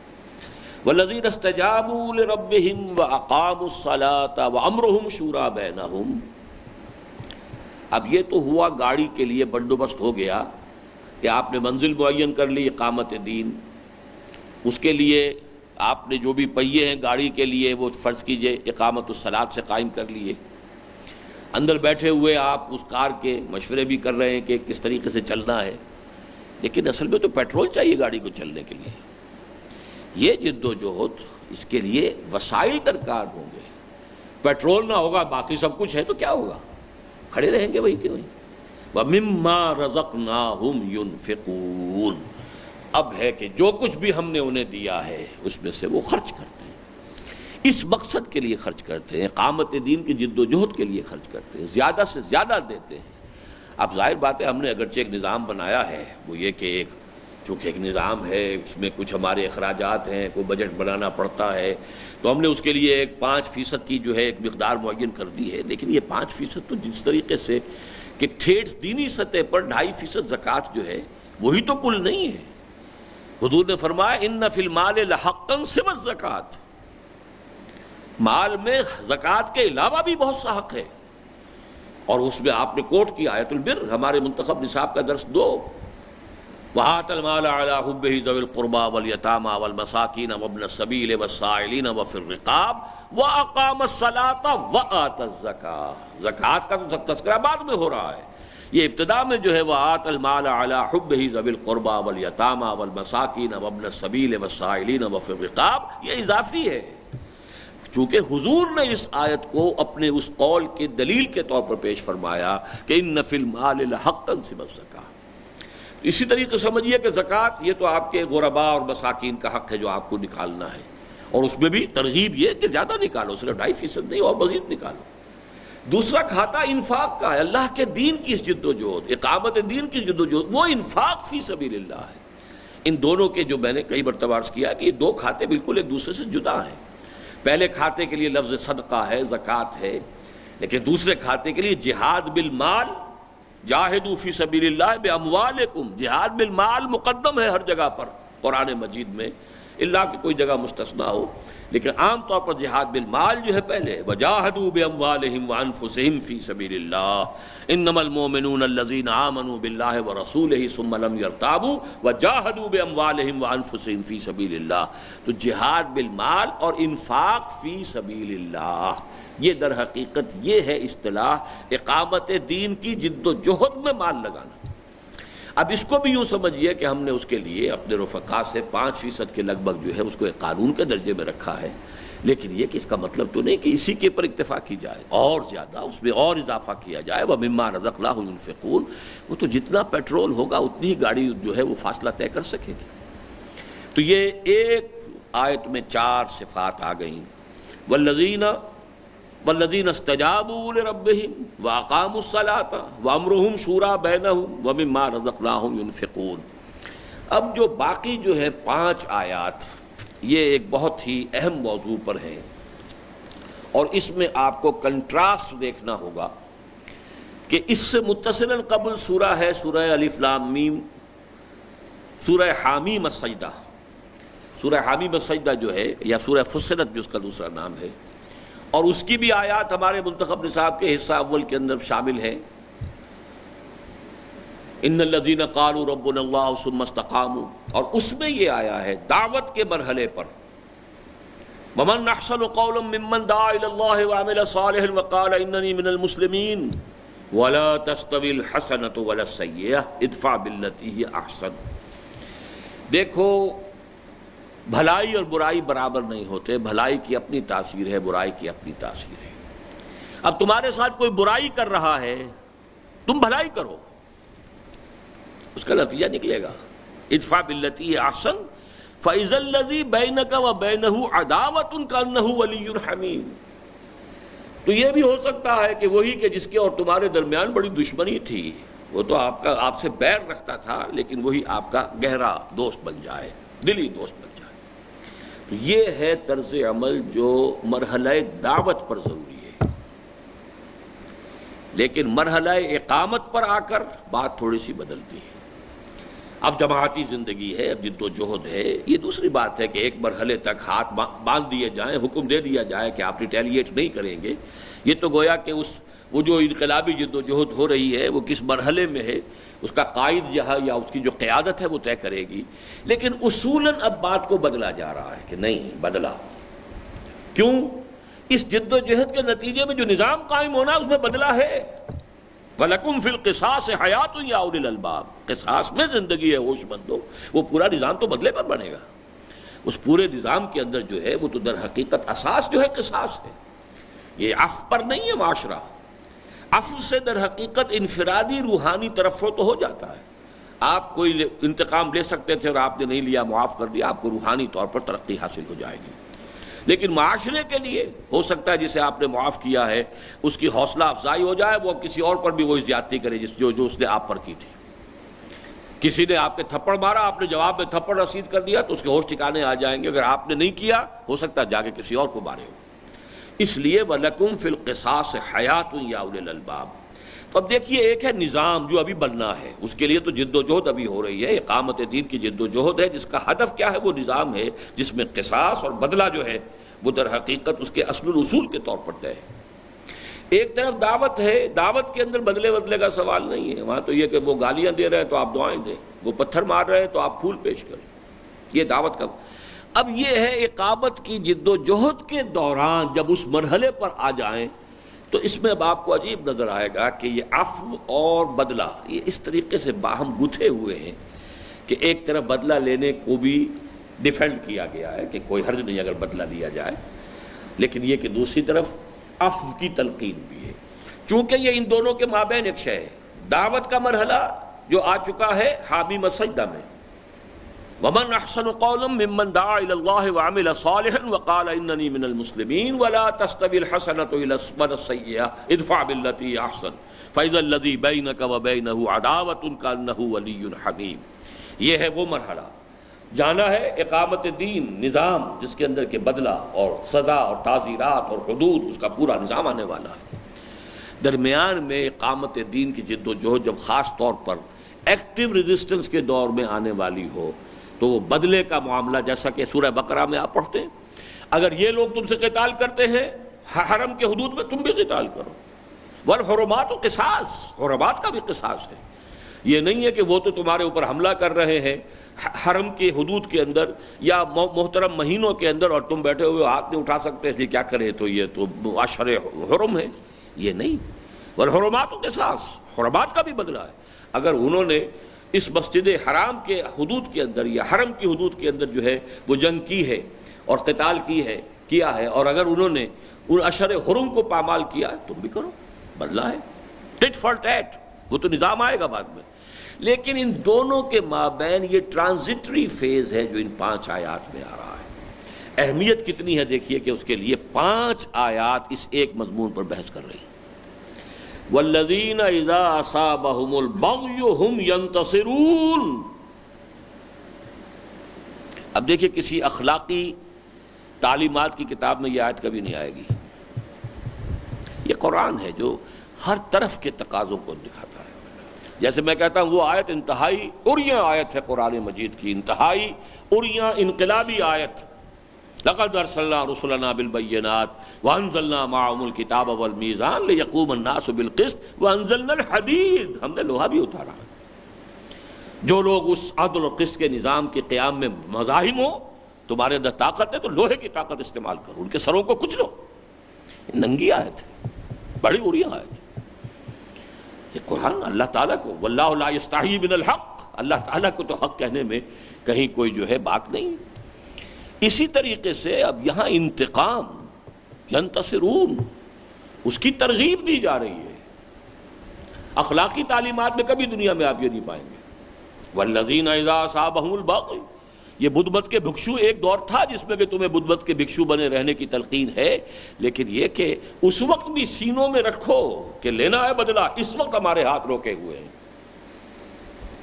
Speaker 1: والذین استجابوا لربہم واقاموا الصلاۃ وامرہم شورى بینہم. اب یہ تو ہوا گاڑی کے لیے بندوبست ہو گیا کہ آپ نے منزل معین کر لی اقامت دین، اس کے لیے آپ نے جو بھی پہیے ہیں گاڑی کے لیے وہ فرض کیجئے اقامت الصلاۃ سے قائم کر لیے. اندر بیٹھے ہوئے آپ اس کار کے مشورے بھی کر رہے ہیں کہ کس طریقے سے چلنا ہے، لیکن اصل میں تو پیٹرول چاہیے گاڑی کو چلنے کے لیے. یہ جد و جہد، اس کے لیے وسائل درکار ہوں گے. پیٹرول نہ ہوگا باقی سب کچھ ہے تو کیا ہوگا؟ کھڑے رہیں گے وہی کہ وہی. وَمِمَّا رَزَقْنَاهُمْ يُنْفِقُونَ. اب ہے کہ جو کچھ بھی ہم نے انہیں دیا ہے اس میں سے وہ خرچ کرتے ہیں، اس مقصد کے لیے خرچ کرتے ہیں، اقامت دین کی جد و جہد کے لیے خرچ کرتے ہیں، زیادہ سے زیادہ دیتے ہیں. اب ظاہر بات ہے ہم نے اگرچہ ایک نظام بنایا ہے، وہ یہ کہ چونکہ ایک نظام ہے، اس میں کچھ ہمارے اخراجات ہیں، کوئی بجٹ بنانا پڑتا ہے، تو ہم نے اس کے لیے ایک 5% کی جو ہے ایک مقدار معین کر دی ہے. لیکن یہ 5% تو جس طریقے سے کہ ٹھیٹھ دینی سطح پر 2.5% زکوٰۃ جو ہے وہی تو کل نہیں ہے. حضور نے فرمایا ان فی المال لحقا سوى الزکوٰۃ، مال میں زکوٰۃ کے علاوہ بھی بہت سا حق ہے. اور اس میں آپ نے کوٹ کی آیت البر، ہمارے منتخب نصاب کا درس دو. وَآتَ الْمَالَ عَلَىٰ حُبِّهِ ذَوِي الْقُرْبَىٰ وَالْيَتَامَىٰ وَالْمَسَاكِينَ وَابْنَ السَّبِيلِ وَالسَّائِلِينَ وَفِي الرِّقَابِ وَأَقَامَ الصَّلَاةَ وَآتَى الزَّكَاةَ. زکوٰۃ کا تو تذکرہ بعد میں ہو رہا ہے، یہ ابتدا میں جو ہے وَآتَ الْمَالَ عَلَىٰ حُبِّهِ ذَوِي الْقُرْبَىٰ وَالْيَتَامَىٰ وَالْمَسَاكِينَ وَابْنَ السَّبِيلِ وَالسَّائِلِينَ وَفِي الرِّقَابِ. یہ اضافی ہے، چونکہ حضور نے اس آیت کو اپنے اس قول کی دلیل کے طور پر پیش فرمایا کہ ان فی المال لحقا سوى الزکاۃ. اسی طریقے سمجھیے کہ زکوٰۃ یہ تو آپ کے غرباء اور مساکین کا حق ہے جو آپ کو نکالنا ہے، اور اس میں بھی ترغیب یہ کہ زیادہ نکالو، صرف 2.5% نہیں اور مزید نکالو. دوسرا کھاتا انفاق کا ہے، اللہ کے دین کی اس جد و جہد، اقامت دین کی جد و جہد، وہ انفاق فی سبیل اللہ ہے. ان دونوں کے جو میں نے کئی مرتبہ عرض کیا کہ یہ دو کھاتے بالکل ایک دوسرے سے جدا ہیں. پہلے کھاتے کے لیے لفظ صدقہ ہے، زکوٰۃ ہے، لیکن دوسرے کھاتے کے لیے جہاد بالمال، جاہدوا فی سبیل اللہ باموالکم، جہاد بالمال مقدم ہے ہر جگہ پر قرآن مجید میں، اللہ کہ کوئی جگہ مستثنیٰ ہو، لیکن عام طور پر جہاد بالمال جو ہے پہلے. وجاہدوا باموالہم وانفسہم فی سبیل اللہ انما المؤمنون الذین آمنوا باللہ ورسولہ ثم لم یرتابوا وجاہدوا باموالہم وانفسہم فی سبیل اللہ. تو جہاد بالمال اور انفاق فی سبیل اللہ، یہ در حقیقت یہ ہے اصطلاح اقامت دین کی جد و جہد میں مال لگانا. اب اس کو بھی یوں سمجھیے کہ ہم نے اس کے لیے اپنے رفقا سے 5% کے لگ بھگ جو ہے اس کو ایک قانون کے درجے میں رکھا ہے، لیکن یہ کہ اس کا مطلب تو نہیں کہ اسی کے پر اکتفا کی جائے، اور زیادہ اس میں اور اضافہ کیا جائے۔ وَمِمَّا رَزَقْنَاهُمْ يُنْفِقُونَ، وہ تو جتنا پیٹرول ہوگا اتنی ہی گاڑی جو ہے وہ فاصلہ طے کر سکے گی۔ تو یہ ایک آیت میں 4 صفات آ گئیں، والذین استجابوا لربہم واقاموا الصلاۃ وامرہم شوریٰ بینہم ومما رزقناہم ینفقون۔ اب جو باقی جو ہے 5 آیات، یہ ایک بہت ہی اہم موضوع پر ہیں، اور اس میں آپ کو کنٹراسٹ دیکھنا ہوگا کہ اس سے متصلاً قبل سورہ ہے سورہ الف لام میم، سورہ حامیم السجدہ۔ سورہ حامیم السجدہ جو ہے، یا سورہ فصلت بھی اس کا دوسرا نام ہے، اور اس کی بھی آیات ہمارے منتخب نصاب کے حصہ اول کے اندر شامل ہیں۔ ان الذین قالوا ربنا اللہ ثم استقاموا، اور اس میں یہ آیا ہے دعوت کے مرحلے پر، ومن احسن قولا ممن دعا الی اللہ وعمل صالحا وقال اننی من المسلمین ولا تستوی الحسنۃ ولا السیئۃ ادفع بالتی ہی احسن۔ دیکھو، بھلائی اور برائی برابر نہیں ہوتے، بھلائی کی اپنی تاثیر ہے، برائی کی اپنی تاثیر ہے۔ اب تمہارے ساتھ کوئی برائی کر رہا ہے، تم بھلائی کرو، اس کا نتیجہ نکلے گا ادفع بالتی احسن فاذا الذی بینک وبینہ عداوۃ کانہ ولی حمیم۔ تو یہ بھی ہو سکتا ہے کہ وہی کہ جس کے اور تمہارے درمیان بڑی دشمنی تھی، وہ تو آپ سے بیر رکھتا تھا، لیکن وہی آپ کا گہرا دوست بن جائے، دلی دوست بن جائے۔ تو یہ ہے طرز عمل جو مرحلہ دعوت پر ضروری ہے، لیکن مرحلہ اقامت پر آ کر بات تھوڑی سی بدلتی ہے۔ اب جماعتی زندگی ہے، اب جد و جہد ہے، یہ دوسری بات ہے کہ ایک مرحلے تک ہاتھ باندھ دیے جائیں، حکم دے دیا جائے کہ آپ ریٹیلیٹ نہیں کریں گے۔ یہ تو گویا کہ وہ جو انقلابی جد و جہد ہو رہی ہے وہ کس مرحلے میں ہے، اس کا قائد یہاں یا اس کی جو قیادت ہے وہ طے کرے گی، لیکن اصولاً اب بات کو بدلا جا رہا ہے کہ نہیں بدلا۔ کیوں؟ اس جد و جہد کے نتیجے میں جو نظام قائم ہونا اس میں بدلا ہے۔ وَلَكُمْ فِي الْقِصَاصِ حَيَاةٌ يَا أُولِي الْأَلْبَابِ، قصاص میں زندگی ہے ہوش مندو، وہ پورا نظام تو بدلے پر بنے گا۔ اس پورے نظام کے اندر جو ہے وہ تو در حقیقت اساس جو ہے قصاص ہے، یہ عفو پر نہیں ہے معاشرہ۔ عفو سے در حقیقت انفرادی روحانی ترفع تو ہو جاتا ہے، آپ کوئی انتقام لے سکتے تھے اور آپ نے نہیں لیا، معاف کر دیا، آپ کو روحانی طور پر ترقی حاصل ہو جائے گی، لیکن معاشرے کے لیے ہو سکتا ہے جسے آپ نے معاف کیا ہے اس کی حوصلہ افزائی ہو جائے، وہ کسی اور پر بھی وہی زیادتی کرے جو اس نے آپ پر کی تھی۔ کسی نے آپ کے تھپڑ مارا، آپ نے جواب میں تھپڑ رسید کر دیا تو اس کے ہوش ٹھکانے آ جائیں گے، اگر آپ نے نہیں کیا ہو سکتا ہے جا کے کسی اور کو مارے ہو۔ اس لیے وَلَكُمْ فِي الْقِصَاصِ حَيَاةٌ يَا أُولِي الْأَلْبَابِ۔ تو اب دیکھیے، ایک ہے نظام جو ابھی بننا ہے، اس کے لیے تو جد و جہد ابھی ہو رہی ہے، اقامت دین کی جد و جہد ہے، جس کا ہدف کیا ہے؟ وہ نظام ہے جس میں قصاص اور بدلہ جو ہے وہ در حقیقت اس کے اصل الاصول کے طور پر طے ہے۔ ایک طرف دعوت ہے، دعوت کے اندر بدلے کا سوال نہیں ہے، وہاں تو یہ کہ وہ گالیاں دے رہے ہیں تو آپ دعائیں دیں، وہ پتھر مار رہے ہیں تو آپ پھول پیش کریں، یہ دعوت کا۔ اب یہ ہے اقامت کی جد و جہد کے دوران جب اس مرحلے پر آ جائیں تو اس میں اب آپ کو عجیب نظر آئے گا کہ یہ عفو اور بدلہ یہ اس طریقے سے باہم گتھے ہوئے ہیں کہ ایک طرف بدلہ لینے کو بھی ڈیفینڈ کیا گیا ہے کہ کوئی حرج نہیں اگر بدلہ لیا جائے، لیکن یہ کہ دوسری طرف عفو کی تلقین بھی ہے، چونکہ یہ ان دونوں کے مابین ایک شے ہے۔ دعوت کا مرحلہ جو آ چکا ہے حامیم السجدہ میں، وَمَنْ أَحْسَنُ قَوْلًا مِّمَّنْ دَعَا إِلَى اللَّهِ وَعَمِلَ صَالِحًا وَقَالَ إِنَّنِي مِنَ الْمُسْلِمِينَ وَلَا تَسْتَوِي الْحَسَنَةُ وَلَا السَّيِّئَةُ ادْفَعْ بِالَّتِي هِيَ أَحْسَنُ فَإِذَا الَّذِي بَيْنَكَ وَبَيْنَهُ عَدَاوَةٌ كَأَنَّهُ وَلِيٌّ حَمِيمٌ۔ یہ ہے وہ مرحلہ، جانا ہے اقامت دین، نظام جس کے اندر کے بدلہ اور سزا اور تعزیرات اور حدود، اس کا پورا نظام آنے والا ہے۔ درمیان میں اقامت دین کی جد و جہد جب خاص طور پر ایکٹیو ریزسٹنس کے دور میں آنے والی ہو تو وہ بدلے کا معاملہ، جیسا کہ سورہ بقرہ میں آپ پڑھتے ہیں، اگر یہ لوگ تم سے قتال کرتے ہیں حرم کے حدود میں، تم بھی قتال کرو۔ والحرمات قصاص، حرمات کا بھی قصاص ہے، یہ نہیں ہے کہ وہ تو تمہارے اوپر حملہ کر رہے ہیں حرم کے حدود کے اندر یا محترم مہینوں کے اندر اور تم بیٹھے ہوئے ہاتھ نہیں اٹھا سکتے اس لیے کیا کرے، تو یہ تو اشر حرم ہے، یہ نہیں۔ والحرمات قصاص، حرمات کا بھی بدلہ ہے۔ اگر انہوں نے اس مسجد حرام کے حدود کے اندر یا حرم کی حدود کے اندر جو ہے وہ جنگ کی ہے اور قتال کیا ہے، اور اگر انہوں نے ان اشر حرم کو پامال کیا تم بھی کرو، بدلہ ہے، ٹٹ فار ٹیٹ، وہ تو نظام آئے گا بعد میں۔ لیکن ان دونوں کے مابین یہ ٹرانزٹری فیز ہے جو ان 5 آیات میں آ رہا ہے۔ اہمیت کتنی ہے دیکھیے کہ اس کے لیے 5 آیات اس ایک مضمون پر بحث کر رہی ہیں۔ والذین اذا اصابہم البغی ہم ینتصرون۔ اب دیکھیے کسی اخلاقی تعلیمات کی کتاب میں یہ آیت کبھی نہیں آئے گی۔ یہ قرآن ہے جو ہر طرف کے تقاضوں کو دکھاتا ہے۔ جیسے میں کہتا ہوں وہ آیت انتہائی عریاں آیت ہے قرآن مجید کی، انتہائی عریاں انقلابی آیت۔ لقد ارسلنا رسلنا بالبینات وانزلنا معهم الکتاب والمیزان لیقوم الناس بالقسط وانزلنا الحدید۔ ہم نے لوہا بھی اتارا۔ جو لوگ اس عدل اور قسط کے نظام کے قیام میں مزاحم ہو، تمہارے اندر طاقت ہے تو لوہے کی طاقت استعمال کرو، ان کے سروں کو کچلو۔ ننگی آیت ہے، بڑی عریاں آیت ہے یہ قرآن۔ اللہ تعالیٰ کو واللہ لا یستحیی من الحق، اللہ تعالیٰ کو تو حق کہنے میں کہیں کوئی جو ہے بات نہیں۔ اسی طریقے سے اب یہاں انتقام، ینتصرون، اس کی ترغیب دی جا رہی ہے۔ اخلاقی تعلیمات میں کبھی دنیا میں آپ یہ نہیں پائیں گے۔ والذین اذا اصابہم البغی، یہ بدھ مت کے بھکشو ایک دور تھا جس میں کہ تمہیں بدھ مت کے بھکشو بنے رہنے کی تلقین ہے، لیکن یہ کہ اس وقت بھی سینوں میں رکھو کہ لینا ہے بدلہ، اس وقت ہمارے ہاتھ روکے ہوئے ہیں۔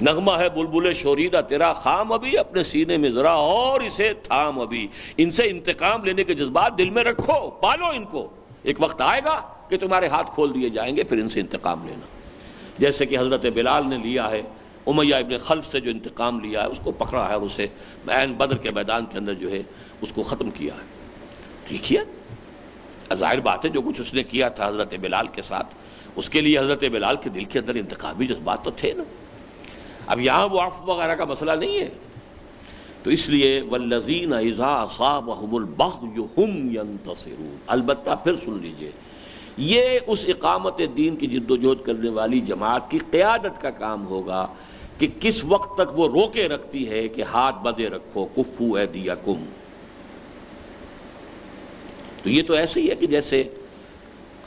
Speaker 1: نغمہ ہے بلبل شوریدہ تیرا خام ابھی، اپنے سینے میں ذرا اور اسے تھام ابھی۔ ان سے انتقام لینے کے جذبات دل میں رکھو، پالو ان کو، ایک وقت آئے گا کہ تمہارے ہاتھ کھول دیے جائیں گے، پھر ان سے انتقام لینا۔ جیسے کہ حضرت بلال نے لیا ہے امیہ ابن خلف سے، جو انتقام لیا ہے، اس کو پکڑا ہے اور اسے عین بدر کے میدان کے اندر جو ہے اس کو ختم کیا ہے۔ ٹھیک ہے، ظاہر بات ہے جو کچھ اس نے کیا تھا حضرت بلال کے ساتھ، اس کے لیے حضرت بلال کے دل کے اندر انتقامی جذبات تو تھے نا۔ اب یہاں وہ عفو وغیرہ کا مسئلہ نہیں ہے، تو اس لیے والذین اذا اصابہم البغی ہم ینتصرون۔ البتہ پھر سن لیجئے، یہ اس اقامت دین کی جد و جہد کرنے والی جماعت کی قیادت کا کام ہوگا کہ کس وقت تک وہ روکے رکھتی ہے کہ ہاتھ بندھے رکھو، کفوا ایدیکم۔ تو یہ تو ایسے ہی ہے کہ جیسے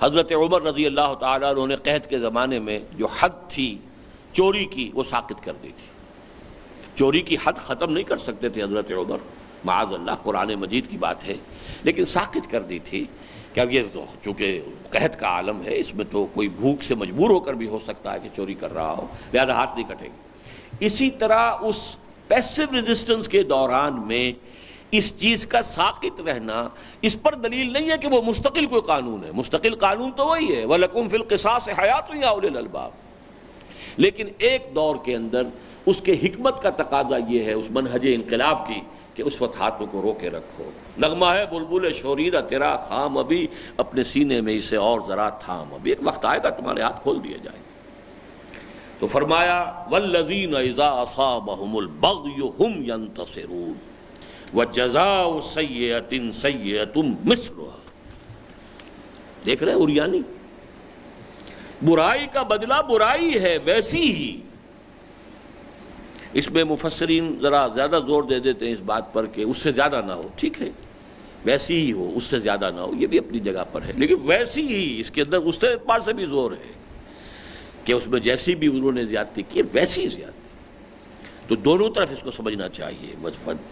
Speaker 1: حضرت عمر رضی اللہ تعالیٰ عنہ نے قحط کے زمانے میں جو حد تھی چوری کی وہ ساقط کر دی تھی۔ چوری کی حد ختم نہیں کر سکتے تھے حضرت عمر، معاذ اللہ، قرآن مجید کی بات ہے، لیکن ساقط کر دی تھی کہ اب یہ تو چونکہ قحط کا عالم ہے، اس میں تو کوئی بھوک سے مجبور ہو کر بھی ہو سکتا ہے کہ چوری کر رہا ہو، لہذا ہاتھ نہیں کٹے گی۔ اسی طرح اس پیسو ریزسٹنس کے دوران میں اس چیز کا ساقط رہنا، اس پر دلیل نہیں ہے کہ وہ مستقل کوئی قانون ہے۔ مستقل قانون تو وہی ہے وَلَكُمْ فِي الْقِصَاصِ حَيَاةٌ يَا أُولِي الْأَلْبَابِ، لیکن ایک دور کے اندر اس کے حکمت کا تقاضا یہ ہے، اس منہج انقلاب کی، کہ اس وقت ہاتھوں کو روکے رکھو۔ نغمہ ہے بلبل شوریدہ تیرا خام ابھی، اپنے سینے میں اسے اور ذرا تھام ابھی، ایک وقت آئے گا تمہارے ہاتھ کھول دیے جائیں گے۔ تو فرمایا والذین اذا اصابہم البغی ہم ینتصرون وجزاء سیئۃ سیئۃ مثلها۔ دیکھ رہے ہیں عریانی، برائی کا بدلہ برائی ہے ویسی ہی۔ اس میں مفسرین ذرا زیادہ زور دے دیتے ہیں اس بات پر کہ اس سے زیادہ نہ ہو، ٹھیک ہے، ویسی ہی ہو، اس سے زیادہ نہ ہو، یہ بھی اپنی جگہ پر ہے، لیکن ویسی ہی، اس کے اندر اس اعتبار سے بھی زور ہے کہ اس میں جیسی بھی انہوں نے زیادتی کی ویسی زیادتی، تو دونوں طرف اس کو سمجھنا چاہیے۔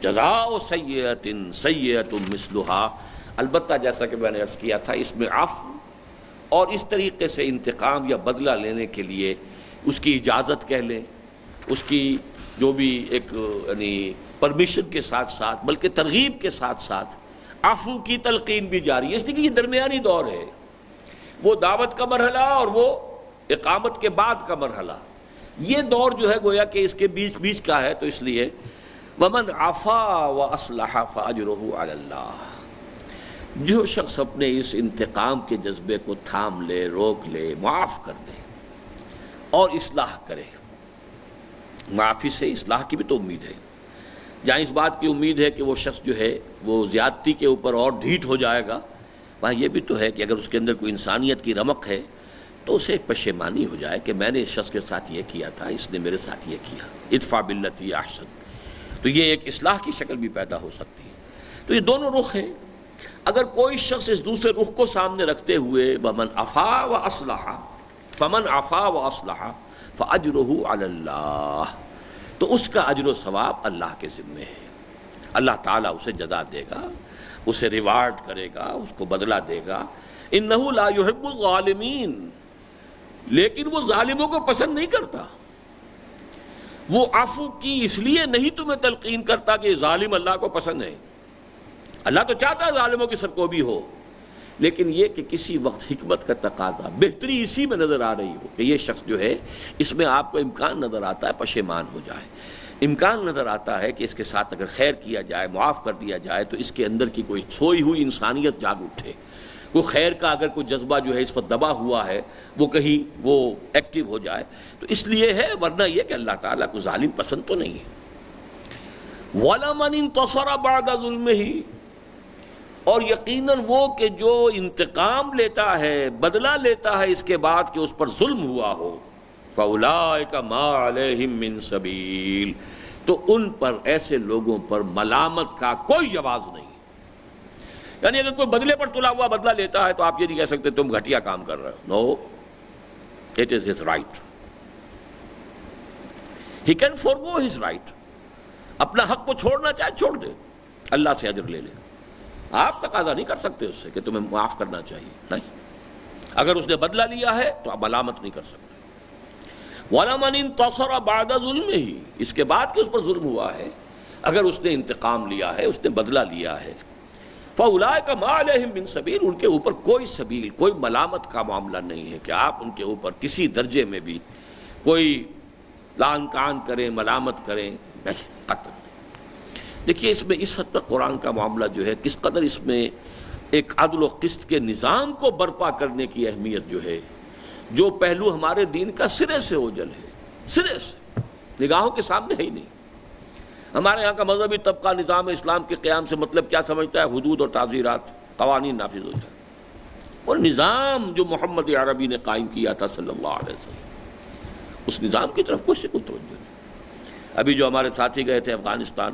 Speaker 1: جزاء سیئۃ سیئۃ مثلها، البتہ جیسا کہ میں نے عرض کیا تھا، اس میں عفو اور اس طریقے سے انتقام یا بدلہ لینے کے لیے اس کی اجازت کہہ لیں، اس کی جو بھی ایک یعنی پرمیشن کے ساتھ ساتھ، بلکہ ترغیب کے ساتھ ساتھ عفو کی تلقین بھی جاری ہے، اس لیے کہ یہ درمیانی دور ہے، وہ دعوت کا مرحلہ اور وہ اقامت کے بعد کا مرحلہ، یہ دور جو ہے گویا کہ اس کے بیچ کا ہے، تو اس لیے وَمَنْ عَفَا وَأَصْلَحَ فَأَجْرُهُ عَلَى اللَّهِ، جو شخص اپنے اس انتقام کے جذبے کو تھام لے، روک لے، معاف کر دے اور اصلاح کرے، معافی سے اصلاح کی بھی تو امید ہے، جہاں اس بات کی امید ہے کہ وہ شخص جو ہے وہ زیادتی کے اوپر اور ڈھیٹ ہو جائے گا، وہاں یہ بھی تو ہے کہ اگر اس کے اندر کوئی انسانیت کی رمق ہے تو اسے پشیمانی ہو جائے کہ میں نے اس شخص کے ساتھ یہ کیا تھا، اس نے میرے ساتھ یہ کیا. ادفع باللتی احسن. تو یہ ایک اصلاح کی شکل بھی پیدا ہو سکتی ہے. تو یہ دونوں رخ ہیں. اگر کوئی شخص اس دوسرے رخ کو سامنے رکھتے ہوئے ومن عفا واصلح فمن عفا واصلح فاجرہ علی اللہ، تو اس کا اجر و ثواب اللہ کے ذمے ہے. اللہ تعالیٰ اسے جزا دے گا، اسے ریوارڈ کرے گا، اس کو بدلہ دے گا. انہ لا یحب الظالمین، لیکن وہ ظالموں کو پسند نہیں کرتا. وہ عفو کی اس لیے نہیں تمہیں تلقین کرتا کہ ظالم اللہ کو پسند ہے. اللہ تو چاہتا ہے ظالموں کی سرکوبی ہو، لیکن یہ کہ کسی وقت حکمت کا تقاضا، بہتری اسی میں نظر آ رہی ہو کہ یہ شخص جو ہے اس میں آپ کو امکان نظر آتا ہے پشیمان ہو جائے، امکان نظر آتا ہے کہ اس کے ساتھ اگر خیر کیا جائے، معاف کر دیا جائے تو اس کے اندر کی کوئی سوئی ہوئی انسانیت جاگ اٹھے، وہ خیر کا اگر کوئی جذبہ جو ہے اس وقت دبا ہوا ہے وہ کہیں وہ ایکٹیو ہو جائے. تو اس لیے ہے، ورنہ یہ کہ اللہ تعالیٰ کو ظالم پسند تو نہیں ہے. وَلَمَنِ انتَصَرَ بَعْدَ ظُلْمِهِ، اور یقیناً وہ کہ جو انتقام لیتا ہے، بدلہ لیتا ہے اس کے بعد کہ اس پر ظلم ہوا ہو، فَأُولَٰئِكَ مَا عَلَيْهِم مِّن سَبِيلٍ، تو ان پر، ایسے لوگوں پر ملامت کا کوئی جواز نہیں. یعنی اگر کوئی بدلے پر تلا ہوا بدلہ لیتا ہے تو آپ یہ نہیں کہہ سکتے تم گھٹیا کام کر رہے ہو. No, it is his right. He can forgo his right. اپنا حق کو چھوڑنا چاہے چھوڑ دے، اللہ سے اجر لے لے. آپ تقاضا نہیں کر سکتے اس سے کہ تمہیں معاف کرنا چاہیے، نہیں. اگر اس نے بدلہ لیا ہے تو آپ ملامت نہیں کر سکتے. وَلَمَنِ انتَصَرَ بَعْدَ ظُلْمِهِ، اس کے بعد کہ اس پر ظلم ہوا ہے، اگر اس نے انتقام لیا ہے، اس نے بدلہ لیا ہے، فَأُولَٰئِكَ مَا عَلَيْهِم مِّن سَبِيلٍ، ان کے اوپر کوئی سبیل، کوئی ملامت کا معاملہ نہیں ہے کہ آپ ان کے اوپر کسی درجے میں بھی کوئی لعن طعن کریں، ملامت کریں. نہیں، قطعاً. دیکھیے اس میں اس حد تک قرآن کا معاملہ جو ہے کس قدر اس میں ایک عدل و قسط کے نظام کو برپا کرنے کی اہمیت جو ہے، جو پہلو ہمارے دین کا سرے سے اوجھل ہے، سرے سے نگاہوں کے سامنے ہے ہی نہیں. ہمارے یہاں کا مذہبی طبقہ نظام اسلام کے قیام سے مطلب کیا سمجھتا ہے؟ حدود اور تعزیرات، قوانین نافذ ہو جائے. اور نظام جو محمد عربی نے قائم کیا تھا صلی اللہ علیہ وسلم، اس نظام کی طرف کچھ توجہ نہیں. ابھی جو ہمارے ساتھی گئے تھے افغانستان،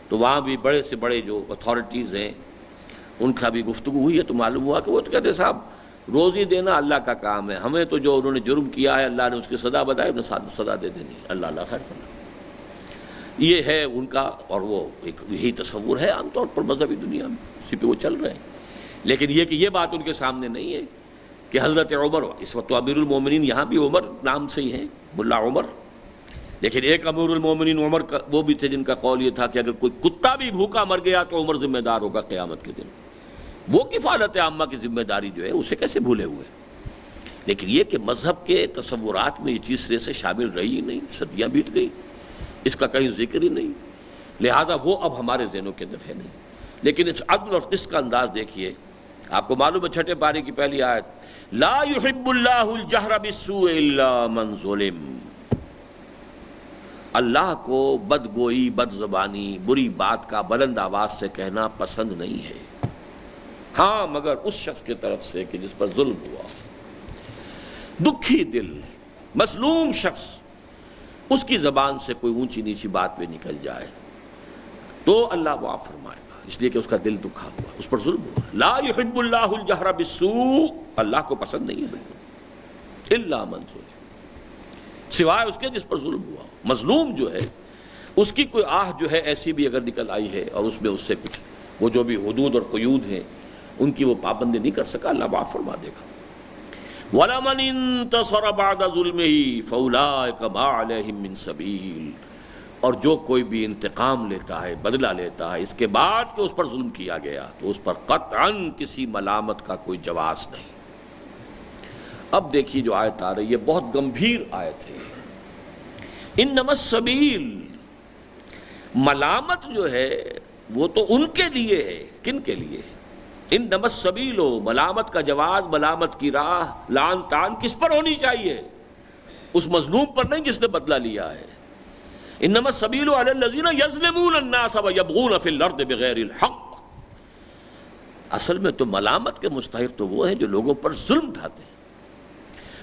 Speaker 1: تو وہاں بھی بڑے سے بڑے جو اتھارٹیز ہیں ان کا بھی گفتگو ہوئی ہے، تو معلوم ہوا کہ وہ تو کہتے صاحب روزی دینا اللہ کا کام ہے، ہمیں تو جو انہوں نے جرم کیا ہے اللہ نے اس کی سزا بتائی، انہیں سزا دے دینی، اللہ اللہ خیر سزا. یہ ہے ان کا، اور وہ ایک یہی تصور ہے عام طور پر مذہبی دنیا میں، اسی پہ وہ چل رہے ہیں. لیکن یہ کہ یہ بات ان کے سامنے نہیں ہے کہ حضرت عمر، اس وقت تو امیر المومنین یہاں بھی عمر نام سے ہی ہیں، ملا عمر، لیکن ایک امیر المومنین عمر کا وہ بھی تھے جن کا قول یہ تھا کہ اگر کوئی کتا بھی بھوکا مر گیا تو عمر ذمہ دار ہوگا قیامت کے دن. وہ کفالت عامہ کی ذمہ داری جو ہے اسے کیسے بھولے ہوئے. لیکن یہ کہ مذہب کے تصورات میں یہ چیز سرے سے شامل رہی ہی نہیں، صدیاں بیت گئی، اس کا کہیں ذکر ہی نہیں، لہذا وہ اب ہمارے ذہنوں کے اندر ہے نہیں. لیکن اس عدل اور قسط کا انداز دیکھیے. آپ کو معلوم ہے چھٹے پارے کی پہلی آیت، لا يحب اللہ الجہر بالسوء الا من ظلم، اللہ کو بدگوئی، بد زبانی، بری بات کا بلند آواز سے کہنا پسند نہیں ہے، ہاں مگر اس شخص کی طرف سے کہ جس پر ظلم ہوا. دکھی دل، مظلوم شخص، اس کی زبان سے کوئی اونچی نیچی بات پہ نکل جائے تو اللہ معاف فرمائے گا، اس لیے کہ اس کا دل دکھا ہوا، اس پر ظلم ہوا. لا يحب اللہ الجہر بالسوء، اللہ کو پسند نہیں ہے بالکل، الا من ظلم، سوائے اس کے جس پر ظلم ہوا. مظلوم جو ہے اس کی کوئی آہ جو ہے ایسی بھی اگر نکل آئی ہے اور اس میں اس سے کچھ وہ جو بھی حدود اور قیود ہیں ان کی وہ پابندی نہیں کر سکا، اللہ معاف فرما دے گا. وَلَمَنِ انتَصَرَ بَعْدَ ظُلْمِهِ فَأُولَٰئِكَ مَا عَلَيْهِم مِّن سَبِيلٍ، اور جو کوئی بھی انتقام لیتا ہے، بدلہ لیتا ہے اس کے بعد کہ اس پر ظلم کیا گیا تو اس پر قطعاً کسی ملامت کا کوئی جواز نہیں. اب دیکھیے جو آیت آ رہی ہے بہت گمبھیر آیت ہے. انما السبیل، ملامت جو ہے وہ تو ان کے لیے ہے. کن کے لیے؟ انما السبیل، ملامت کا جواز، ملامت کی راہ، لعن طعن کس پر ہونی چاہیے؟ اس مظلوم پر نہیں جس نے بدلہ لیا ہے. انما السبیل علی الذین یظلمون الناس ویبغون فی الارض بغیر الحق، اصل میں تو ملامت کے مستحق تو وہ ہیں جو لوگوں پر ظلم ڈھاتے ہیں.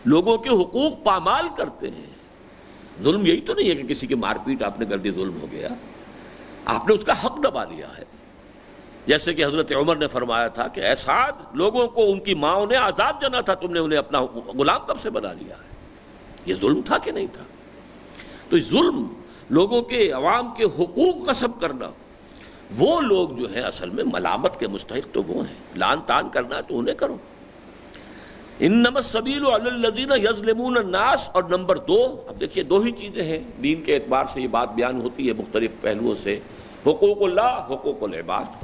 Speaker 1: لوگوں کے حقوق پامال کرتے ہیں۔ ظلم یہی تو نہیں ہے کہ کسی کی مار پیٹ آپ نے کر دی ظلم ہو گیا، آپ نے اس کا حق دبا لیا ہے۔ جیسے کہ حضرت عمر نے فرمایا تھا کہ اے سعد، لوگوں کو ان کی ماؤں نے آزاد جانا تھا، تم نے انہیں اپنا غلام کب سے بنا لیا ہے؟ یہ ظلم تھا کہ نہیں تھا؟ تو ظلم، لوگوں کے، عوام کے حقوق غصب کرنا، وہ لوگ جو ہیں اصل میں ملامت کے مستحق تو وہ ہیں۔ لان تان کرنا تو انہیں کرو۔ انما السبیل علی الذین یظلمون الناس، اور نمبر 2، اب دیکھیے دو ہی چیزیں ہیں دین کے اعتبار سے یہ بات بیان ہوتی ہے مختلف پہلوؤں سے، حقوق اللہ، حقوق العباد،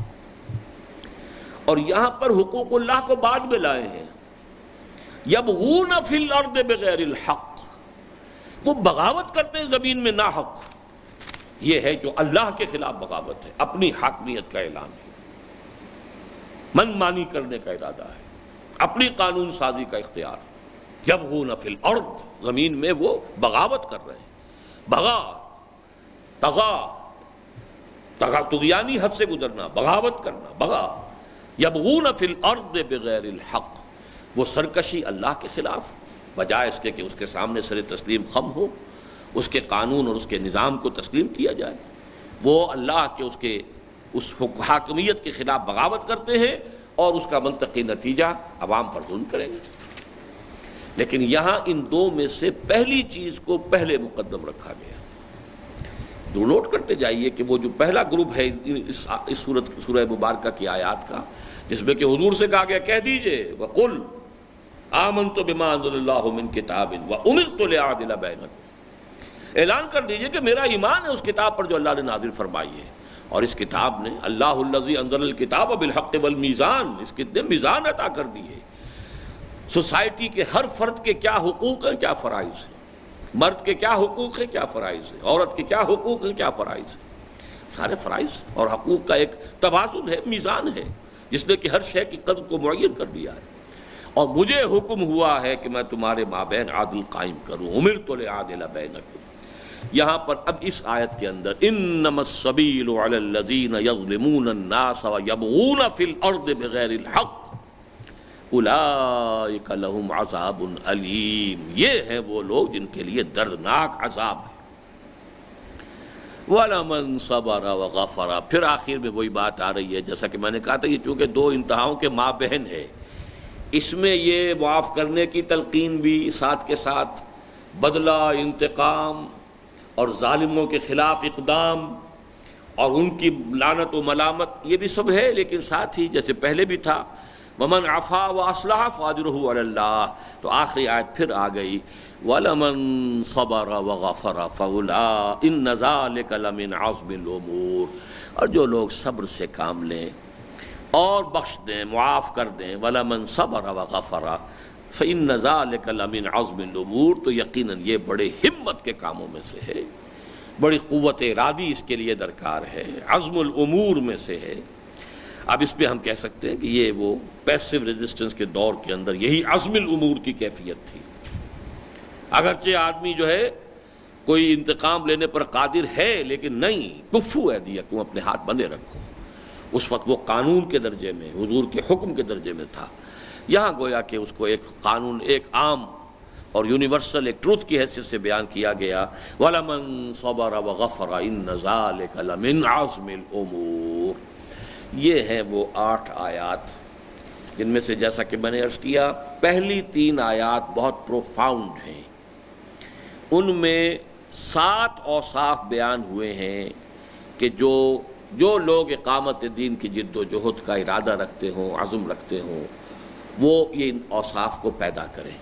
Speaker 1: اور یہاں پر حقوق اللہ کو بعد میں لائے ہیں۔ یبغون فی الارض بغیر الحق، وہ بغاوت کرتے ہیں زمین میں ناحق۔ یہ ہے جو اللہ کے خلاف بغاوت ہے، اپنی حاکمیت کا اعلان ہے، من مانی کرنے کا ارادہ ہے، اپنی قانون سازی کا اختیار۔ یبغون فی الارض، زمین میں وہ بغاوت کر رہے ہیں۔ بغا، طغا، طغیانی حد سے گزرنا، بغاوت کرنا، بغا۔ یبغون فی الارض بغیر الحق، وہ سرکشی اللہ کے خلاف، بجائے اس کے کہ اس کے سامنے سر تسلیم خم ہو، اس کے قانون اور اس کے نظام کو تسلیم کیا جائے، وہ اللہ کے اس حاکمیت کے خلاف بغاوت کرتے ہیں اور اس کا منطقی نتیجہ عوام پر ظلم کریں گے۔ لیکن یہاں ان دو میں سے پہلی چیز کو پہلے مقدم رکھا گیا۔ نوٹ کرتے جائیے کہ وہ جو پہلا گروپ ہے اس سورہ مبارکہ کی آیات کا، جس میں کہ حضور سے کہا گیا کہہ دیجئے وَقُلْ آمنت بما انزل اللہ من کتاب وامرت لأعدل بینکم، اعلان کر دیجئے کہ میرا ایمان ہے اس کتاب پر جو اللہ نے نازل فرمائی ہے، اور اس کتاب نے، اللہ الذی انزل الکتاب بالحق والمیزان، اس کتنے میزان عطا کر دی ہے۔ سوسائٹی کے ہر فرد کے کیا حقوق ہیں، کیا فرائض ہیں، مرد کے کیا حقوق ہیں، کیا فرائض ہیں، عورت کے کیا حقوق ہیں، کیا فرائض ہیں، سارے فرائض اور حقوق کا ایک توازن ہے، میزان ہے، جس نے کہ ہر شے کی قدر کو معین کر دیا ہے۔ اور مجھے حکم ہوا ہے کہ میں تمہارے مابین عادل قائم کروں، امرت لأعدل بینکم۔ یہاں پر اب اس آیت کے اندر انما السبیل علی الذین یظلمون الناس ویبغون فی الارض بغیر الحق اولئک لہم عذاب علیم، یہ ہیں وہ لوگ جن کے لیے دردناک عذاب ہے۔ وَلَمَنْ صَبَرَ وَغَفَرَ، پھر آخر میں وہی بات آ رہی ہے جیسا کہ میں نے کہا تھا، یہ چونکہ دو انتہاؤں کے مابین ہے، اس میں یہ معاف کرنے کی تلقین بھی ساتھ کے ساتھ بدلہ، انتقام اور ظالموں کے خلاف اقدام اور ان کی لعنت و ملامت، یہ بھی سب ہے، لیکن ساتھ ہی جیسے پہلے بھی تھا وَمَنْ عَفَا وَأَصْلَحَ فَأَجْرُهُ عَلَى اللَّهِ، تو آخری آیت پھر آ گئی وَلَمَنْ صَبَرَ وَغَفَرَ فَأُولَٰئِكَ إِنَّ ذَلِكَ لَمِنْ عَزْمِ الْأُمُورِ، اور جو لوگ صبر سے کام لیں اور بخش دیں، معاف کر دیں، وَلَمَنْ صَبَرَ وَغَفَرَ فَإِنَّ ذَلِكَ لَمِنْ عَزْمِ الْأُمُورِ، تو یقیناً یہ بڑے ہمت کے کاموں میں سے ہے، بڑی قوت ارادی اس کے لیے درکار ہے، عزم الامور میں سے ہے۔ اب اس پہ ہم کہہ سکتے ہیں کہ یہ وہ پیسو ریزسٹنس کے دور کے اندر یہی عزم الامور کی کیفیت تھی۔ اگرچہ آدمی جو ہے کوئی انتقام لینے پر قادر ہے، لیکن نہیں، کفو ایدیکم، اپنے ہاتھ بندے رکھو۔ اس وقت وہ قانون کے درجے میں، حضور کے حکم کے درجے میں تھا۔ یہاں گویا کہ اس کو ایک قانون، ایک عام اور یونیورسل، ایک ٹروتھ کی حیثیت سے بیان کیا گیا، وَلَمَنْ صَبَرَ وَغَفَرَ إِنَّ ذَلِكَ لَمِنْ عَزْمِ الْأُمُورِ۔ یہ ہیں وہ 8 آیات جن میں سے جیسا کہ میں نے عرض کیا پہلی 3 آیات بہت پروفاؤنڈ ہیں، ان میں 7 اوصاف بیان ہوئے ہیں کہ جو لوگ اقامت دین کی جد و جہد کا ارادہ رکھتے ہوں، عزم رکھتے ہوں، وہ یہ ان اوصاف کو پیدا کریں۔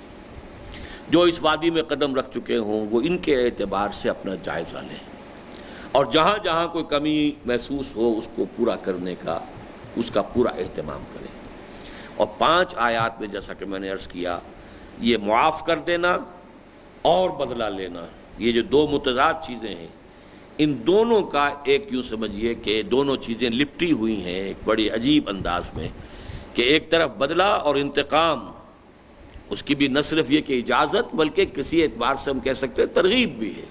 Speaker 1: جو اس وادی میں قدم رکھ چکے ہوں وہ ان کے اعتبار سے اپنا جائزہ لیں، اور جہاں جہاں کوئی کمی محسوس ہو اس کو پورا کرنے کا، اس کا پورا اہتمام کریں۔ اور 5 آیات میں جیسا کہ میں نے عرض کیا، یہ معاف کر دینا اور بدلہ لینا، یہ جو 2 متضاد چیزیں ہیں، ان دونوں کا ایک یوں سمجھیے کہ دونوں چیزیں لپٹی ہوئی ہیں ایک بڑی عجیب انداز میں، کہ ایک طرف بدلہ اور انتقام، اس کی بھی نہ صرف یہ کہ اجازت بلکہ کسی اعتبار سے ہم کہہ سکتے ہیں ترغیب بھی ہے،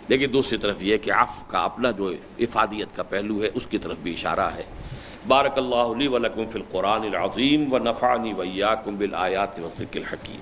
Speaker 1: لیکن دوسری طرف یہ کہ عفو کا اپنا جو افادیت کا پہلو ہے اس کی طرف بھی اشارہ ہے۔ بارک اللہ لی ولکم فی القرآن العظیم ونفعنی وإیاکم بالآیات والذکر الحکیم۔